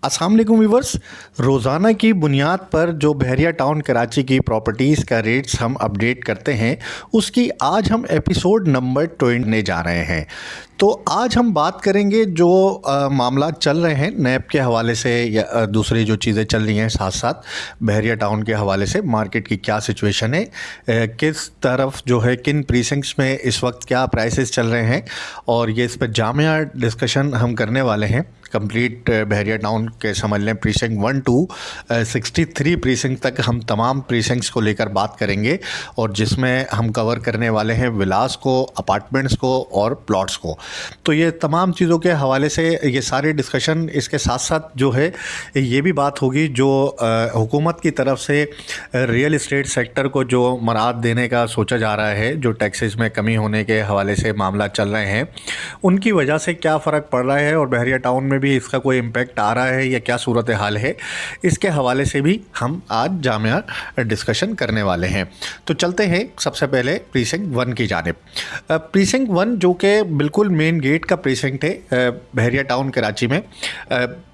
अस्सलाम वालेकुम व्यूवर्स। रोज़ाना की बुनियाद पर जो बहरिया टाउन कराची की प्रॉपर्टीज़ का रेट्स हम अपडेट करते हैं, उसकी आज हम एपिसोड नंबर 20 ने जा रहे हैं। तो आज हम बात करेंगे जो मामला चल रहे हैं नैब के हवाले से या दूसरी जो चीज़ें चल रही हैं, साथ साथ बहरिया टाउन के हवाले से मार्केट की क्या सिचुएशन है, किस तरफ जो है किन प्रीसिंक्ट्स में इस वक्त क्या प्राइसेस चल रहे हैं, और ये इस पर जामिया डिस्कशन हम करने वाले हैं। कंप्लीट बहरिया टाउन के समझ लें प्रीसिंक्ट 1 to 63 प्रीसिंक्ट तक हम तमाम प्रीसिंक्ट्स को लेकर बात करेंगे, और जिसमें हम कवर करने वाले हैं विलास को, अपार्टमेंट्स को और प्लॉट्स को। तो ये तमाम चीज़ों के हवाले से ये सारे डिस्कशन, इसके साथ साथ जो है ये भी बात होगी जो हुकूमत की तरफ से रियल इस्टेट सेक्टर को जो मराद देने का सोचा जा रहा है, जो टैक्सेस में कमी होने के हवाले से मामला चल रहे हैं, उनकी वजह से क्या फ़र्क पड़ रहा है और बहरिया टाउन में भी इसका कोई इम्पैक्ट आ रहा है या क्या सूरत हाल है, इसके हवाले से भी हम आज जामिया डिस्कशन करने वाले हैं। तो चलते हैं सबसे पहले प्रीसिंक्ट 1 की जानिब। प्रीसिंक्ट 1 जो कि बिल्कुल मेन गेट का प्रीसिंक्ट है बहरिया टाउन कराची में,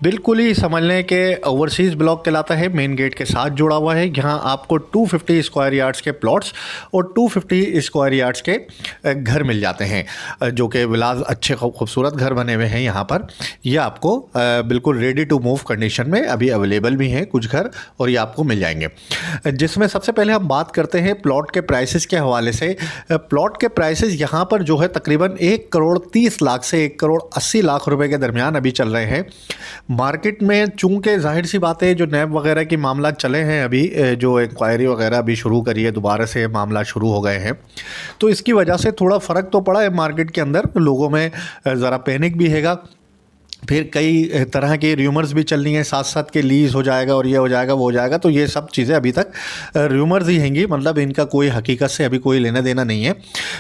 बिल्कुल ही समझ लें कि ओवरसीज़ ब्लॉक कहलाता है, मेन गेट के साथ जुड़ा हुआ है। यहाँ आपको 250 स्क्वायर यार्ड्स के प्लॉट्स और 250 स्क्वायर यार्ड्स के घर मिल जाते हैं, जो कि विलास अच्छे खूबसूरत घर बने हुए हैं यहाँ पर। ये आपको बिल्कुल रेडी टू मूव कंडीशन में अभी अवेलेबल भी हैं कुछ घर, और ये आपको मिल जाएंगे। जिसमें सबसे पहले हम बात करते हैं प्लॉट के प्राइसेस के हवाले से। प्लॉट के प्राइसेस यहाँ पर जो है तकरीबन 1 करोड़ 30 लाख से 1 करोड़ 80 लाख रुपए के दरमियान अभी चल रहे हैं मार्केट में। चूँकि जाहिर सी बात है, जो नैब वगैरह की मामला चले हैं अभी, जो इंक्वायरी वगैरह अभी शुरू करी है, दोबारा से मामला शुरू हो गए हैं, तो इसकी वजह से थोड़ा फ़र्क तो पड़ा है मार्केट के अंदर। लोगों में ज़रा पैनिक भी हैगा, फिर कई तरह के र्यूमर्स भी चल रही हैं साथ साथ के लीज़ हो जाएगा और ये हो जाएगा वो हो जाएगा। तो ये सब चीज़ें अभी तक र्यूमर्स ही हैंगी, मतलब इनका कोई हकीकत से अभी कोई लेना देना नहीं है।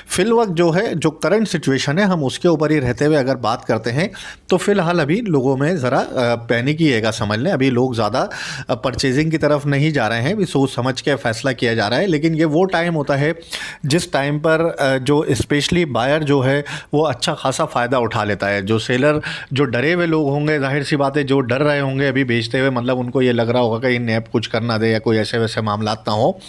फिल वक्त जो है, जो करंट सिचुएशन है, हम उसके ऊपर ही रहते हुए अगर बात करते हैं तो फ़िलहाल अभी लोगों में ज़रा पैनिक ही हैगा, समझ लें। अभी लोग ज़्यादा परचेजिंग की तरफ नहीं जा रहे हैं, अभी सोच समझ के फ़ैसला किया जा रहा है। लेकिन ये वो टाइम होता है जिस टाइम पर जो स्पेशली बायर जो है वो अच्छा खासा फ़ायदा उठा लेता है। जो सेलर, जो डरे हुए लोग होंगे, जाहिर सी बात है, जो डर रहे होंगे अभी बेचते हुए, मतलब उनको ये लग रहा होगा कि नैब कुछ करना दे या कोई ऐसे वैसे मामलात ना हो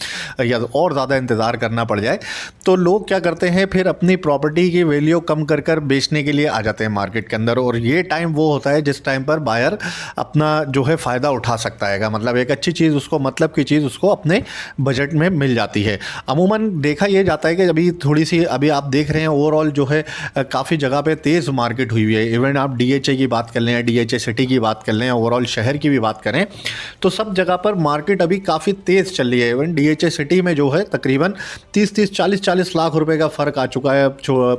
या और ज़्यादा इंतज़ार करना पड़ जाए, तो लोग क्या करते हैं, फिर अपनी प्रॉपर्टी की वैल्यू कम कर कर बेचने के लिए आ जाते हैं मार्केट के अंदर। और ये टाइम वो होता है जिस टाइम पर बायर अपना जो है फ़ायदा उठा सकता है, मतलब एक अच्छी चीज़ उसको, मतलब की चीज़ उसको अपने बजट में मिल जाती है। अमूमन देखा यह जाता है कि अभी थोड़ी सी, अभी आप देख रहे हैं ओवरऑल जो है काफ़ी जगह पे तेज़ मार्केट हुई है। इवन आप DHA की बात कर लें, DHA सिटी की बात कर लें, ओवरऑल शहर की भी बात करें, तो सब जगह पर मार्केट अभी काफ़ी तेज़ चल रही है। इवन DHA सिटी में जो है तकरीबन 30-30, 40-40 लाख रुपए का फ़र्क आ चुका है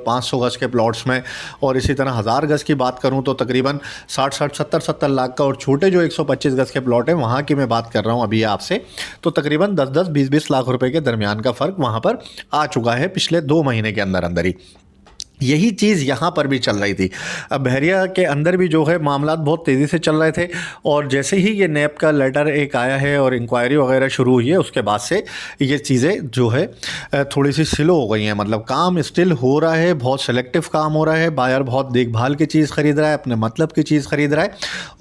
500 गज़ के प्लॉट्स में। और इसी तरह 1000 गज़ की बात करूं तो तकरीबन 60-60, 70-70 लाख का, और छोटे जो 125 गज़ के प्लॉट हैं वहाँ की मैं बात कर रहा हूँ अभी आपसे, तो तकरीबन 10-10, 20-20 लाख रुपए के दरमियान का फ़र्क वहाँ पर आ चुका है पिछले 2 महीने के अंदर अंदर ही। यही चीज़ यहाँ पर भी चल रही थी। अब बहरिया के अंदर भी जो है मामलात बहुत तेज़ी से चल रहे थे, और जैसे ही ये नैब का लेटर एक आया है और इंक्वायरी वगैरह शुरू हुई है, उसके बाद से ये चीज़ें जो है थोड़ी सी स्लो हो गई हैं। मतलब काम स्टिल हो रहा है, बहुत सेलेक्टिव काम हो रहा है, बायर बहुत देखभाल की चीज़ ख़रीद रहा है, अपने मतलब की चीज़ ख़रीद रहा है,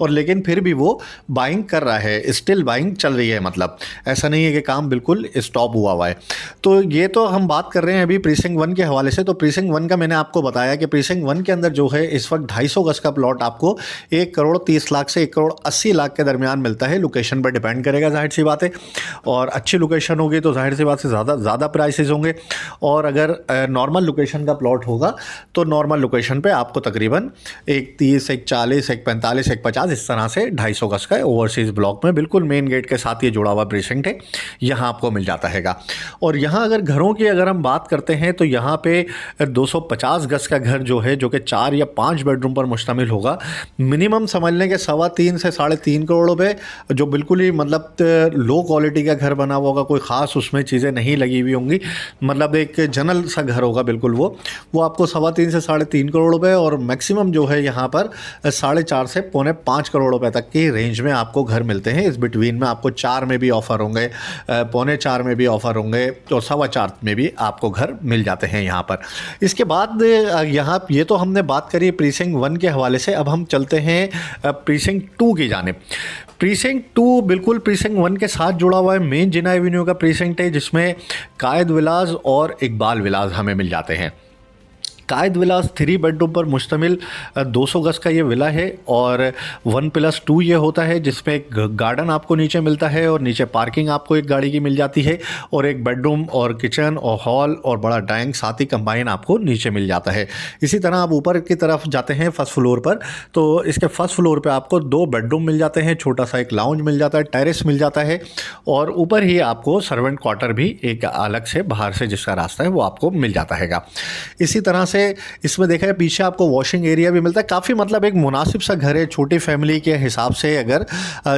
और लेकिन फिर भी वो बाइंग कर रहा है, स्टिल बाइंग चल रही है। मतलब ऐसा नहीं है कि काम बिल्कुल स्टॉप हुआ हुआ है। तो ये तो हम बात कर रहे हैं अभी प्रीसिंक्ट 1 के हवाले से। तो प्रीसिंक्ट 1 का मैंने आपको बताया कि प्रीसिंक्ट 1 के अंदर जो है इस वक्त 250 गज का प्लॉट आपको 1 करोड़ 30 लाख से 1 करोड़ 80 लाख के दरमियान मिलता है। लोकेशन पर डिपेंड करेगा, जाहिर सी बात है, और अच्छी लोकेशन होगी तो जाहिर सी बात से ज़्यादा प्राइसेस होंगे, और अगर नॉर्मल लोकेशन का प्लॉट होगा तो नॉर्मल लोकेशन पे आपको तकरीबन 130, 140, 145, 150 इस तरह से 250 गज का ओवरसीज़ ब्लॉक में बिल्कुल मेन गेट के साथ ये जुड़ा हुआ प्रीसिंक्ट है, यहाँ आपको मिल जाता हैगा। और यहाँ अगर घरों की अगर हम बात करते हैं तो यहाँ पे 250 गज का घर जो है, जो कि 4 या 5 बेडरूम पर मुश्तमिल होगा, मिनिमम समझ लें कि 3.25 से 3.5 करोड़ रुपए, जो बिल्कुल ही मतलब लो क्वालिटी का घर बना हुआ होगा, कोई ख़ास उसमें चीज़ें नहीं लगी हुई होंगी, मतलब एक जनरल सा घर होगा बिल्कुल, वो आपको 3.25 से 3.5 करोड़ रुपए, और मैक्सिमम जो है यहाँ पर 4.5 से 4.25 करोड़ रुपए तक की रेंज में आपको घर मिलते हैं। इस बिटवीन में आपको 4 में भी ऑफ़र होंगे, 4.25 में भी ऑफ़र होंगे, और 4.25 में भी आपको घर मिल जाते हैं यहाँ पर। इसके बाद यहाँ ये तो हमने बात करी प्रीसिंक्ट 1 के हवाले से। अब हम चलते हैं प्रीसिंक्ट 2 की जानिब। प्रीसिंक्ट 2 बिल्कुल प्रीसिंक्ट 1 के साथ जुड़ा हुआ है। मेन जिना एवेन्यू का प्रीसिंक्ट है, जिसमें कायद विलास और इकबाल विलास हमें मिल जाते हैं। कायद विलास 3 बेडरूम पर मुश्तमिल 200 गज का ये विला है और 1+2 ये होता है, जिसमें एक गार्डन आपको नीचे मिलता है और नीचे पार्किंग आपको एक गाड़ी की मिल जाती है और एक बेडरूम और किचन और हॉल और बड़ा डाइनिंग साथ ही कंबाइन आपको नीचे मिल जाता है। इसी तरह आप ऊपर की तरफ जाते हैं फर्स्ट फ्लोर पर, तो इसके फर्स्ट फ्लोर पर आपको 2 बेडरूम मिल जाते हैं, छोटा सा एक लाउंज मिल जाता है, टेरेस मिल जाता है और ऊपर ही आपको सर्वेंट क्वार्टर भी एक अलग से बाहर से जिसका रास्ता है वो आपको मिल जाता है। इसी तरह से इसमें देखा है पीछे आपको वॉशिंग एरिया भी मिलता है। काफ़ी मतलब एक मुनासिब सा घर है, छोटी फैमिली के हिसाब से अगर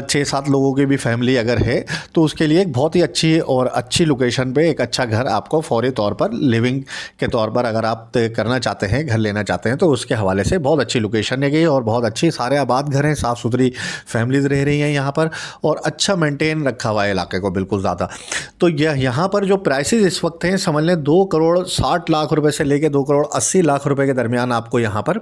6-7 लोगों की भी फैमिली अगर है तो उसके लिए एक बहुत ही अच्छी और अच्छी लोकेशन पे एक अच्छा घर आपको फौरी तौर पर लिविंग के तौर पर अगर आप करना चाहते हैं, घर लेना चाहते हैं, तो उसके हवाले से बहुत अच्छी लोकेशन है ये और बहुत अच्छी सारे आबाद घर हैं, साफ़ सुथरी फैमिलीज रह रही हैं यहाँ पर और अच्छा मेंटेन रखा हुआ है इलाके को बिल्कुल ज़्यादा। तो यह यहाँ पर जो प्राइसेस इस वक्त हैं समझ लें 2,60,00,000 रुपये से लेके 2,80,00,000 रुपए के दरमियान आपको यहाँ पर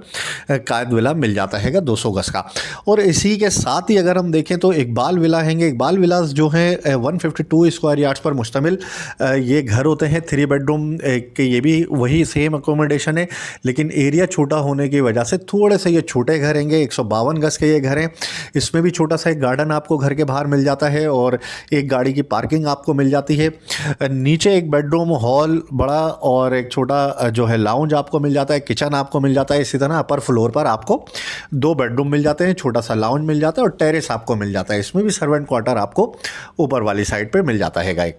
कायद विला मिल जाता है 200 गज का। और इसी के साथ ही अगर हम देखें तो इकबाल विला हैंगे। इकबाल विलास जो हैं 152 स्क्वायर यार्ड्स पर मुश्तमिल ये घर होते हैं, 3 बेडरूम के। ये भी वही सेम अकोमोडेशन है, लेकिन एरिया छोटा होने की वजह से थोड़े से ये छोटे घर हैंगे। 152 गज के ये घर हैं। इसमें भी छोटा सा एक गार्डन आपको घर के बाहर मिल जाता है और एक गाड़ी की पार्किंग आपको मिल जाती है। नीचे एक बेडरूम, हॉल बड़ा और एक छोटा जो है लाउंज आपको मिल जाता है, किचन आपको मिल जाता है। इसी तरह अपर फ्लोर पर आपको 2 बेडरूम मिल जाते हैं, छोटा सा लाउंज मिल जाता है और टेरेस आपको मिल जाता है। इसमें भी सर्वेंट क्वार्टर आपको ऊपर वाली साइड पे मिल जाता है गाइस।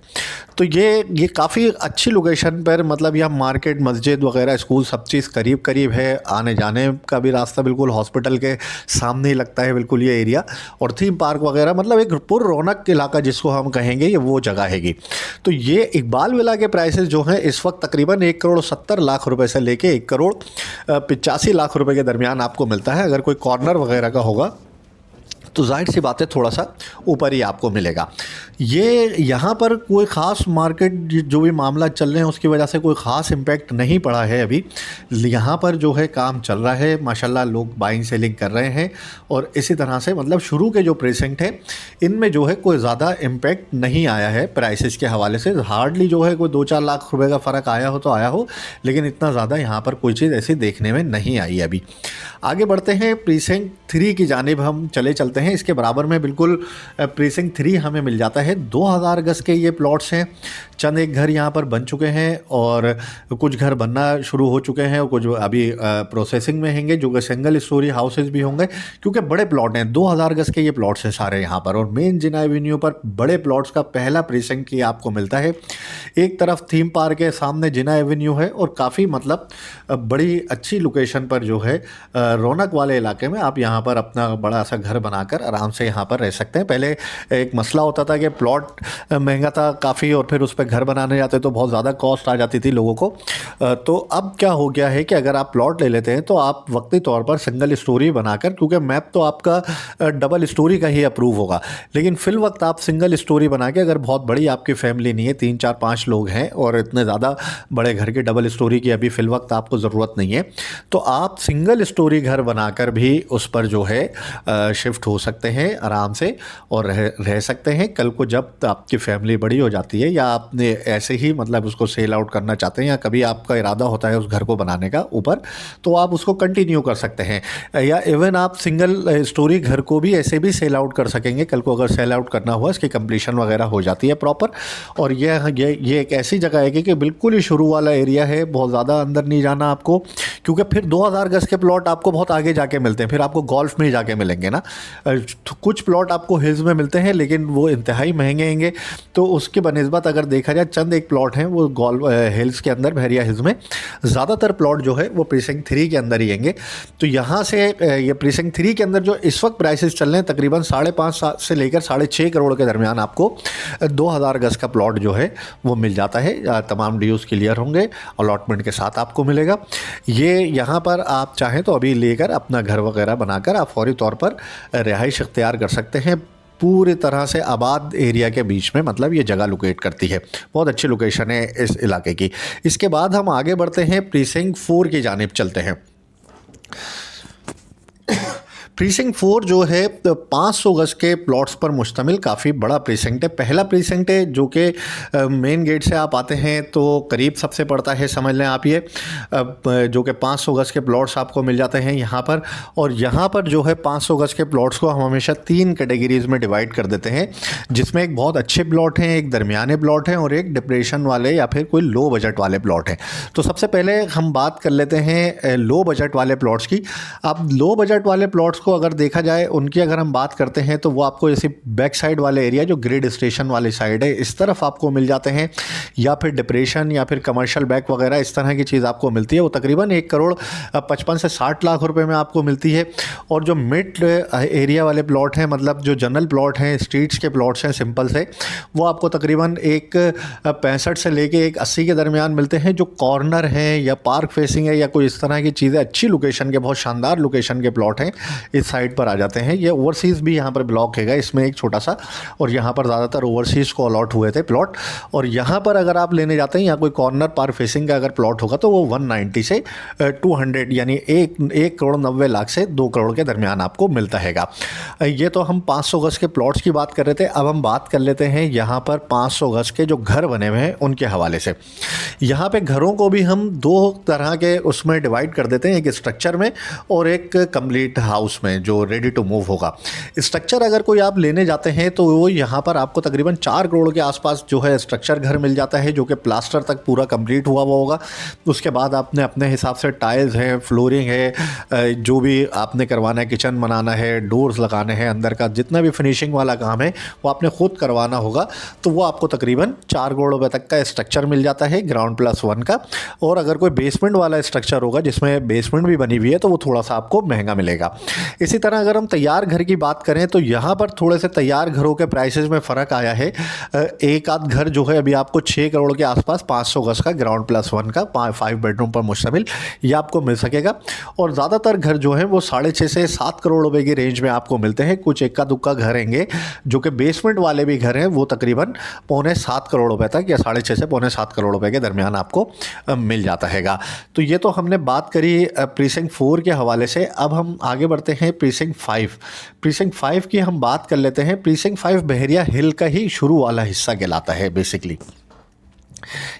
तो ये काफ़ी अच्छी लोकेशन पर, मतलब यहाँ मार्केट, मस्जिद वगैरह, स्कूल सब चीज़ करीब करीब है। आने जाने का भी रास्ता बिल्कुल हॉस्पिटल के सामने ही लगता है बिल्कुल ये एरिया। और थीम पार्क वगैरह, मतलब एक पुर रौनक इलाका जिसको हम कहेंगे, ये वो जगह हैगी। तो ये इकबाल विला के प्राइसेस जो हैं इस वक्त तकरीबन 1,70,00,000 रुपये से लेके 1,85,00,000 रुपये के दरमियान आपको मिलता है। अगर कोई कॉर्नर वगैरह का होगा तो जाहिर सी बात है थोड़ा सा ऊपर ही आपको मिलेगा। ये यहाँ पर कोई ख़ास मार्केट जो भी मामला चल रहे हैं उसकी वजह से कोई ख़ास इम्पैक्ट नहीं पड़ा है अभी। यहाँ पर जो है काम चल रहा है माशाल्लाह, लोग बाइंग सेलिंग कर रहे हैं और इसी तरह से मतलब शुरू के जो प्रीसिंक्ट है इनमें जो है कोई ज़्यादा इम्पैक्ट नहीं आया है प्राइसेस के हवाले से। हार्डली जो है कोई 2-4 लाख रुपये का फ़र्क आया हो तो आया हो, लेकिन इतना ज़्यादा यहाँ पर कोई चीज़ ऐसी देखने में नहीं आई अभी। आगे बढ़ते हैं, प्रीसिंक्ट 3 की जानिब हम चलते हैं। इसके बराबर में बिल्कुल प्रीसिंक्ट 3 हमें मिल जाता है। 2,000 गज के ये प्लॉट्स हैं। चंद एक घर यहाँ पर बन चुके हैं और कुछ घर बनना शुरू हो चुके हैं और कुछ अभी प्रोसेसिंग में हैंगे, जो कि सिंगल स्टोरी हाउसेज भी होंगे क्योंकि बड़े प्लॉट हैं। 2,000 गज के ये प्लॉट्स हैं सारे यहाँ पर। और मेन जिना एवेन्यू पर बड़े प्लॉट्स का पहला प्रीसिंक्ट ये आपको मिलता है। एक तरफ थीम पार्क है, सामने जिना एवेन्यू है और काफ़ी मतलब बड़ी अच्छी लोकेशन पर जो है रौनक वाले इलाके में आप यहाँ पर अपना बड़ा सा घर बनाकर आराम से यहाँ पर रह सकते हैं। पहले एक मसला होता था कि प्लॉट महंगा था काफ़ी और फिर उस पर घर बनाने जाते तो बहुत ज़्यादा कॉस्ट आ जाती थी लोगों को। तो अब क्या हो गया है कि अगर आप प्लॉट ले लेते हैं तो आप वक्ती तौर पर सिंगल स्टोरी बनाकर, क्योंकि मैप तो आपका डबल स्टोरी का ही अप्रूव होगा, लेकिन फिल वक्त आप सिंगल स्टोरी बना के, अगर बहुत बड़ी आपकी फैमिली नहीं है, 3-4-5 लोग हैं और इतने ज़्यादा बड़े घर के डबल स्टोरी की अभी फिल वक्त आपको ज़रूरत नहीं है, तो आप सिंगल स्टोरी घर बनाकर भी उस पर जो है शिफ्ट हो सकते हैं आराम से और रह सकते हैं। कल को जब आपकी फैमिली बड़ी हो जाती है या आपने ऐसे ही मतलब उसको सेल आउट करना चाहते हैं या कभी आपका इरादा होता है उस घर को बनाने का ऊपर, तो आप उसको कंटिन्यू कर सकते हैं। या इवन आप सिंगल स्टोरी घर को भी ऐसे भी सेल आउट कर सकेंगे। कल को अगर सेल आउट करना हुआ, इसकी कंप्लीशन वगैरह हो जाती है प्रॉपर। और ये एक ऐसी जगह है कि बिल्कुल ही शुरू वाला एरिया है, बहुत ज़्यादा अंदर नहीं जाना आपको, क्योंकि फिर 2,000 गज के प्लॉट आपको बहुत आगे जाके मिलते हैं, फिर आपको गोल्फ में ही जाके मिलेंगे ना। कुछ प्लॉट आपको हिल्स में मिलते हैं लेकिन वो इंतहाई महंगे होंगे, तो उसके बनिस्बत अगर देखा जाए चंद एक प्लॉट हैं वो हिल्स के अंदर, बहरिया हिल्स में। ज़्यादातर प्लॉट जो है वो प्रीसिंक्ट 3 के अंदर ही होंगे। तो यहाँ से ये प्रीसिंक्ट 3 के अंदर जो इस वक्त प्राइसेस चल रहे हैं तकरीबन 5.5 से लेकर 6.5 करोड़ के दरमियान आपको 2,000 गज का प्लॉट जो है वो मिल जाता है। तमाम ड्यूज़ क्लियर होंगे, अलॉटमेंट के साथ आपको मिलेगा। ये यहाँ पर आप चाहें तो अभी लेकर अपना घर वगैरह बनाकर आप फौरी तौर पर रिहाइश इख्तियार कर सकते हैं। पूरी तरह से आबाद एरिया के बीच में मतलब ये जगह लोकेट करती है। बहुत अच्छी लोकेशन है इस इलाके की। इसके बाद हम आगे बढ़ते हैं, प्रीसिंक्ट 4 की जानिब चलते हैं। प्रीसिंक्ट 4 जो है 500 गज के प्लॉट्स पर मुश्तमिल काफ़ी बड़ा प्रीसिंक्ट है। पहला प्रीसिंक्ट है जो कि मेन गेट से आप आते हैं तो करीब सबसे पड़ता है, समझ लें आप ये, जो कि 500 गज के प्लॉट्स आपको मिल जाते हैं यहाँ पर। और यहाँ पर जो है 500 गज के प्लॉट्स को हम हमेशा 3 कैटेगरीज़ में डिवाइड कर देते हैं, जिसमें एक बहुत अच्छे प्लॉट हैं, एक दरमियाने प्लॉट हैं और एक डिप्रेशन वाले या फिर कोई लो बजट वाले प्लॉट हैं। तो सबसे पहले हम बात कर लेते हैं लो बजट वाले प्लॉट्स की। अब लो बजट वाले प्लॉट्स को अगर देखा जाए, उनकी अगर हम बात करते हैं तो वो आपको जैसे बैक साइड वाले एरिया जो ग्रिड स्टेशन वाली साइड है इस तरफ आपको मिल जाते हैं, या फिर डिप्रेशन या फिर कमर्शियल बैक वगैरह इस तरह की चीज़ आपको मिलती है। वो तकरीबन 1 करोड़ 55 से 60 लाख रुपए में आपको मिलती है। और जो मिड एरिया वाले प्लॉट हैं, मतलब जो जनरल प्लॉट हैं, स्ट्रीट्स के प्लॉट्स हैं सिंपल से, वो आपको तकरीबन 165 से लेके 180 के दरमियान मिलते हैं। जो कॉर्नर हैं या पार्क फेसिंग है या कोई इस तरह की चीज़ें, अच्छी लोकेशन के, बहुत शानदार लोकेशन के प्लॉट हैं, इस साइड पर आ जाते हैं। ये ओवरसीज़ भी यहाँ पर ब्लॉक हैगा इसमें एक छोटा सा, और यहाँ पर ज़्यादातर ओवरसीज़ को अलॉट हुए थे प्लॉट। और यहाँ पर अगर आप लेने जाते हैं या कोई कॉर्नर पार्क फेसिंग का अगर प्लॉट होगा तो वो 190 से 200 यानी 1 करोड़ 90 लाख से 2 करोड़ के दरमियान आपको मिलता हैगा। ये तो हम 500 गज के प्लॉट्स की बात कर रहे थे। अब हम बात कर लेते हैं यहाँ पर 500 गज के जो घर बने हुए हैं उनके हवाले से। यहाँ पे घरों को भी हम 2 तरह के उसमें डिवाइड कर देते हैं, एक स्ट्रक्चर में और एक कंप्लीट हाउस में जो रेडी टू मूव होगा। स्ट्रक्चर अगर कोई आप लेने जाते हैं तो वो यहाँ पर आपको तकरीबन 4 करोड़ के आसपास जो है स्ट्रक्चर घर मिल जाता है, जो कि प्लास्टर तक पूरा कंप्लीट हुआ होगा। उसके बाद आपने अपने हिसाब से टाइल्स है, फ्लोरिंग है, जो भी आपने करवाना है, किचन बनाना है, डोर्स लगाने हैं, अंदर का जितना भी फिनिशिंग वाला काम है वो आपने खुद करवाना होगा, तो वो आपको तकरीबन 4 करोड़ रुपए तक का स्ट्रक्चर मिल जाता है ग्राउंड प्लस 1 का। और अगर कोई बेसमेंट वाला स्ट्रक्चर होगा जिसमें बेसमेंट भी बनी हुई है तो वो थोड़ा सा आपको महंगा मिलेगा। इसी तरह अगर हम तैयार घर की बात करें तो यहाँ पर थोड़े से तैयार घरों के प्राइसेस में फ़र्क आया है। एक आध घर जो है अभी आपको 6 करोड़ के आसपास 500 गज का ग्राउंड प्लस 1 का 5 बेडरूम पर मुश्तमिल ये आपको मिल सकेगा। और ज़्यादातर घर जो है वो 6.5 से 7 करोड़ रुपए की रेंज में आपको मिलते हैं। कुछ इक्का दुक्का घर रहेंगे जो कि बेसमेंट वाले भी घर हैं, वो तकरीबन 6.25 करोड़ रुपए तक या 6.5 से 6.25 करोड़ रुपए के दरमियान आपको मिल जाता हैगा। तो ये तो हमने बात करी प्रीसिंक्ट 4 के हवाले से। अब हम आगे बढ़ते हैं प्रीसिंक्ट 5। प्रीसिंक्ट 5 की हम बात कर लेते हैं। प्रीसिंक्ट 5 बहरिया हिल का ही शुरू वाला हिस्सा कहलाता है बेसिकली।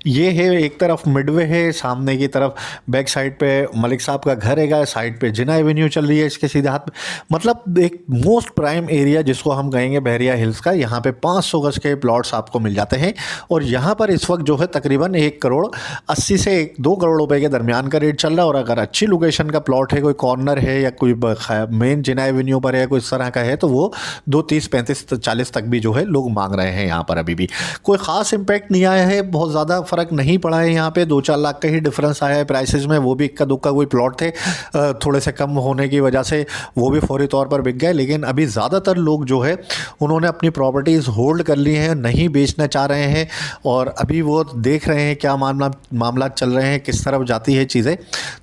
ये है एक तरफ मिडवे है, सामने की तरफ बैक साइड पे मलिक साहब का घर हैगा, साइड पे जिना एवेन्यू चल रही है इसके सीधे हाथ में, मतलब एक मोस्ट प्राइम एरिया जिसको हम कहेंगे बहरिया हिल्स का। यहाँ पे 500 गज के प्लॉट्स आपको मिल जाते हैं। और यहाँ पर इस वक्त जो है तकरीबन 1 करोड़ 80 से 2 करोड़ रुपए के दरमियान का रेट चल रहा है। और अगर अच्छी लोकेशन का प्लॉट है, कोई कॉर्नर है या कोई मेन जिना एवेन्यू पर है, कोई इस तरह का है, तो वो 2 30 35 40 तक भी जो है लोग मांग रहे हैं। यहाँ पर अभी भी कोई ख़ास इम्पैक्ट नहीं आया है, बहुत ज़्यादा फ़र्क नहीं पड़ा है। यहाँ पे 2-4 लाख का ही डिफरेंस आया है प्राइसेस में, वो भी इक्का दुक्का कोई प्लॉट थे थोड़े से कम होने की वजह से वो भी फौरी तौर पर बिक गए। लेकिन अभी ज़्यादातर लोग जो है उन्होंने अपनी प्रॉपर्टीज़ होल्ड कर ली हैं, नहीं बेचना चाह रहे हैं, और अभी वो देख रहे हैं क्या मामला चल रहे हैं, किस तरफ जाती है चीज़ें।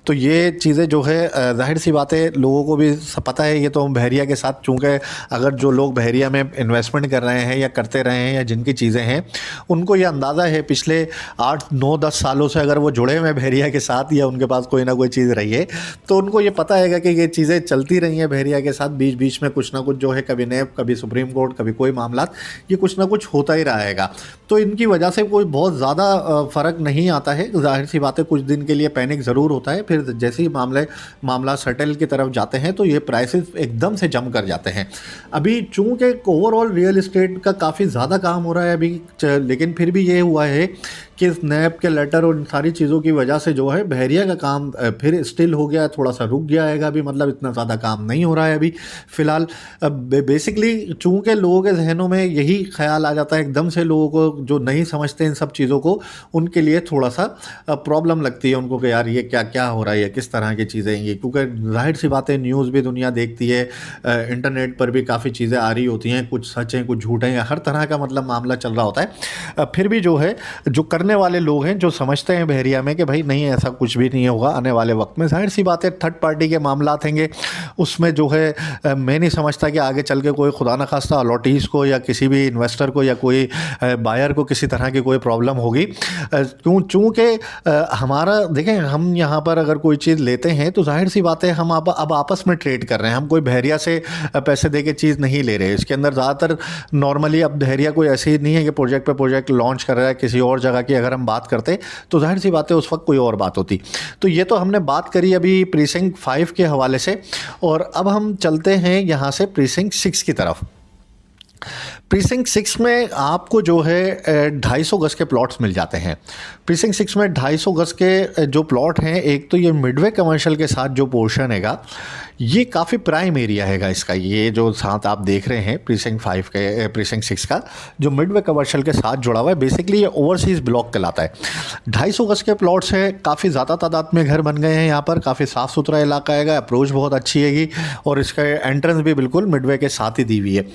तो ये चीज़ें जो है जाहिर सी बात है लोगों को भी पता है। ये तो हम बहरिया के साथ, चूँकि अगर जो लोग बहरिया में इन्वेस्टमेंट कर रहे हैं या करते रहे हैं या जिनकी चीज़ें हैं उनको ये अंदाज़ा है पिछले 8-9-10 सालों से अगर वो जुड़े हुए बहरिया के साथ या उनके पास कोई ना कोई चीज़ रही है तो उनको ये पता है कि ये चीज़ें चलती रही हैं बहरिया के साथ। बीच बीच में कुछ ना कुछ जो है, कभी नैब, कभी सुप्रीम कोर्ट, कभी कोई मामला, ये कुछ ना कुछ होता ही रहेगा। तो इनकी वजह से कोई बहुत ज़्यादा फ़र्क नहीं आता है। जाहिर सी बात है कुछ दिन के लिए पैनिक ज़रूर होता है, फिर जैसे ही मामला सेटल की तरफ जाते हैं तो ये प्राइसेस एकदम से जम कर जाते हैं। अभी चूँकि ओवरऑल रियल इस्टेट का काफ़ी ज़्यादा काम हो रहा है अभी, लेकिन फिर भी ये हुआ है कि स्नैप के लेटर और इन सारी चीज़ों की वजह से जो है बहरिया का काम फिर स्टिल हो गया, थोड़ा सा रुक गया है अभी, मतलब इतना ज़्यादा काम नहीं हो रहा है अभी फ़िलहाल। बेसिकली चूँकि लोगों के जहनों में यही ख्याल आ जाता है एकदम से, लोगों को जो नहीं समझते इन सब चीज़ों को, उनके लिए थोड़ा सा प्रॉब्लम लगती है उनको कि यार ये क्या क्या हो रहा है, किस तरह की चीज़ें ये, क्योंकि जाहिर सी बात है न्यूज़ भी दुनिया देखती है, इंटरनेट पर भी काफ़ी चीज़ें आ रही होती हैं, कुछ सच हैं कुछ झूठ हैं, हर तरह का मतलब मामला चल रहा होता है। फिर भी जो है जो करने डरने वाले लोग हैं जो समझते हैं बहरिया में कि भाई नहीं ऐसा कुछ भी नहीं होगा आने वाले वक्त में। जाहिर सी बात है थर्ड पार्टी के मामला होंगे उसमें जो है मैं नहीं समझता कि आगे चल के कोई खुदा न खास्ता अलॉटीज़ को या किसी भी इन्वेस्टर को या कोई बायर को किसी तरह की कोई प्रॉब्लम होगी। चूँकि हमारा देखें हम यहाँ पर अगर कोई चीज़ लेते हैं तो जाहिर सी बात है हम अब आपस में ट्रेड कर रहे हैं, हम कोई बहरिया से पैसे दे के चीज़ नहीं ले रहे। इसके अंदर ज़्यादातर नॉर्मली अब बहरिया कोई ऐसी नहीं है कि प्रोजेक्ट पे प्रोजेक्ट लॉन्च कर रहा है किसी और जगह की। अगर हम बात करते तो जाहिर सी बात है उस वक्त कोई और बात होती। तो ये तो हमने बात करी अभी प्रीसिंक्ट 5 के हवाले से, और अब हम चलते हैं यहाँ से प्रीसिंक्ट 6 की तरफ। प्रीसिंक्ट 6 में आपको जो है 250 गज के प्लॉट्स मिल जाते हैं। प्रीसिंक्ट 6 में 250 गज के जो प्लॉट हैं, एक तो ये मिडवे कमर्शियल के साथ जो पोर्शन हैगा ये काफ़ी प्राइम एरिया हैगा इसका। ये जो साथ आप देख रहे हैं प्रीसिंक्ट 5 के प्रीसिंक्ट 6 का जो मिडवे कमर्शियल के साथ जुड़ा हुआ है, बेसिकली ये ओवरसीज़ ब्लॉक कहलाता है। 250 गज के प्लॉट्स हैं, काफ़ी ज़्यादा तादाद में घर बन गए हैं यहाँ पर, काफ़ी साफ़ सुथरा इलाका हैगा, अप्रोच बहुत अच्छी हैगी और इसका एंट्रेंस भी बिल्कुल मिडवे के साथ ही दी हुई है।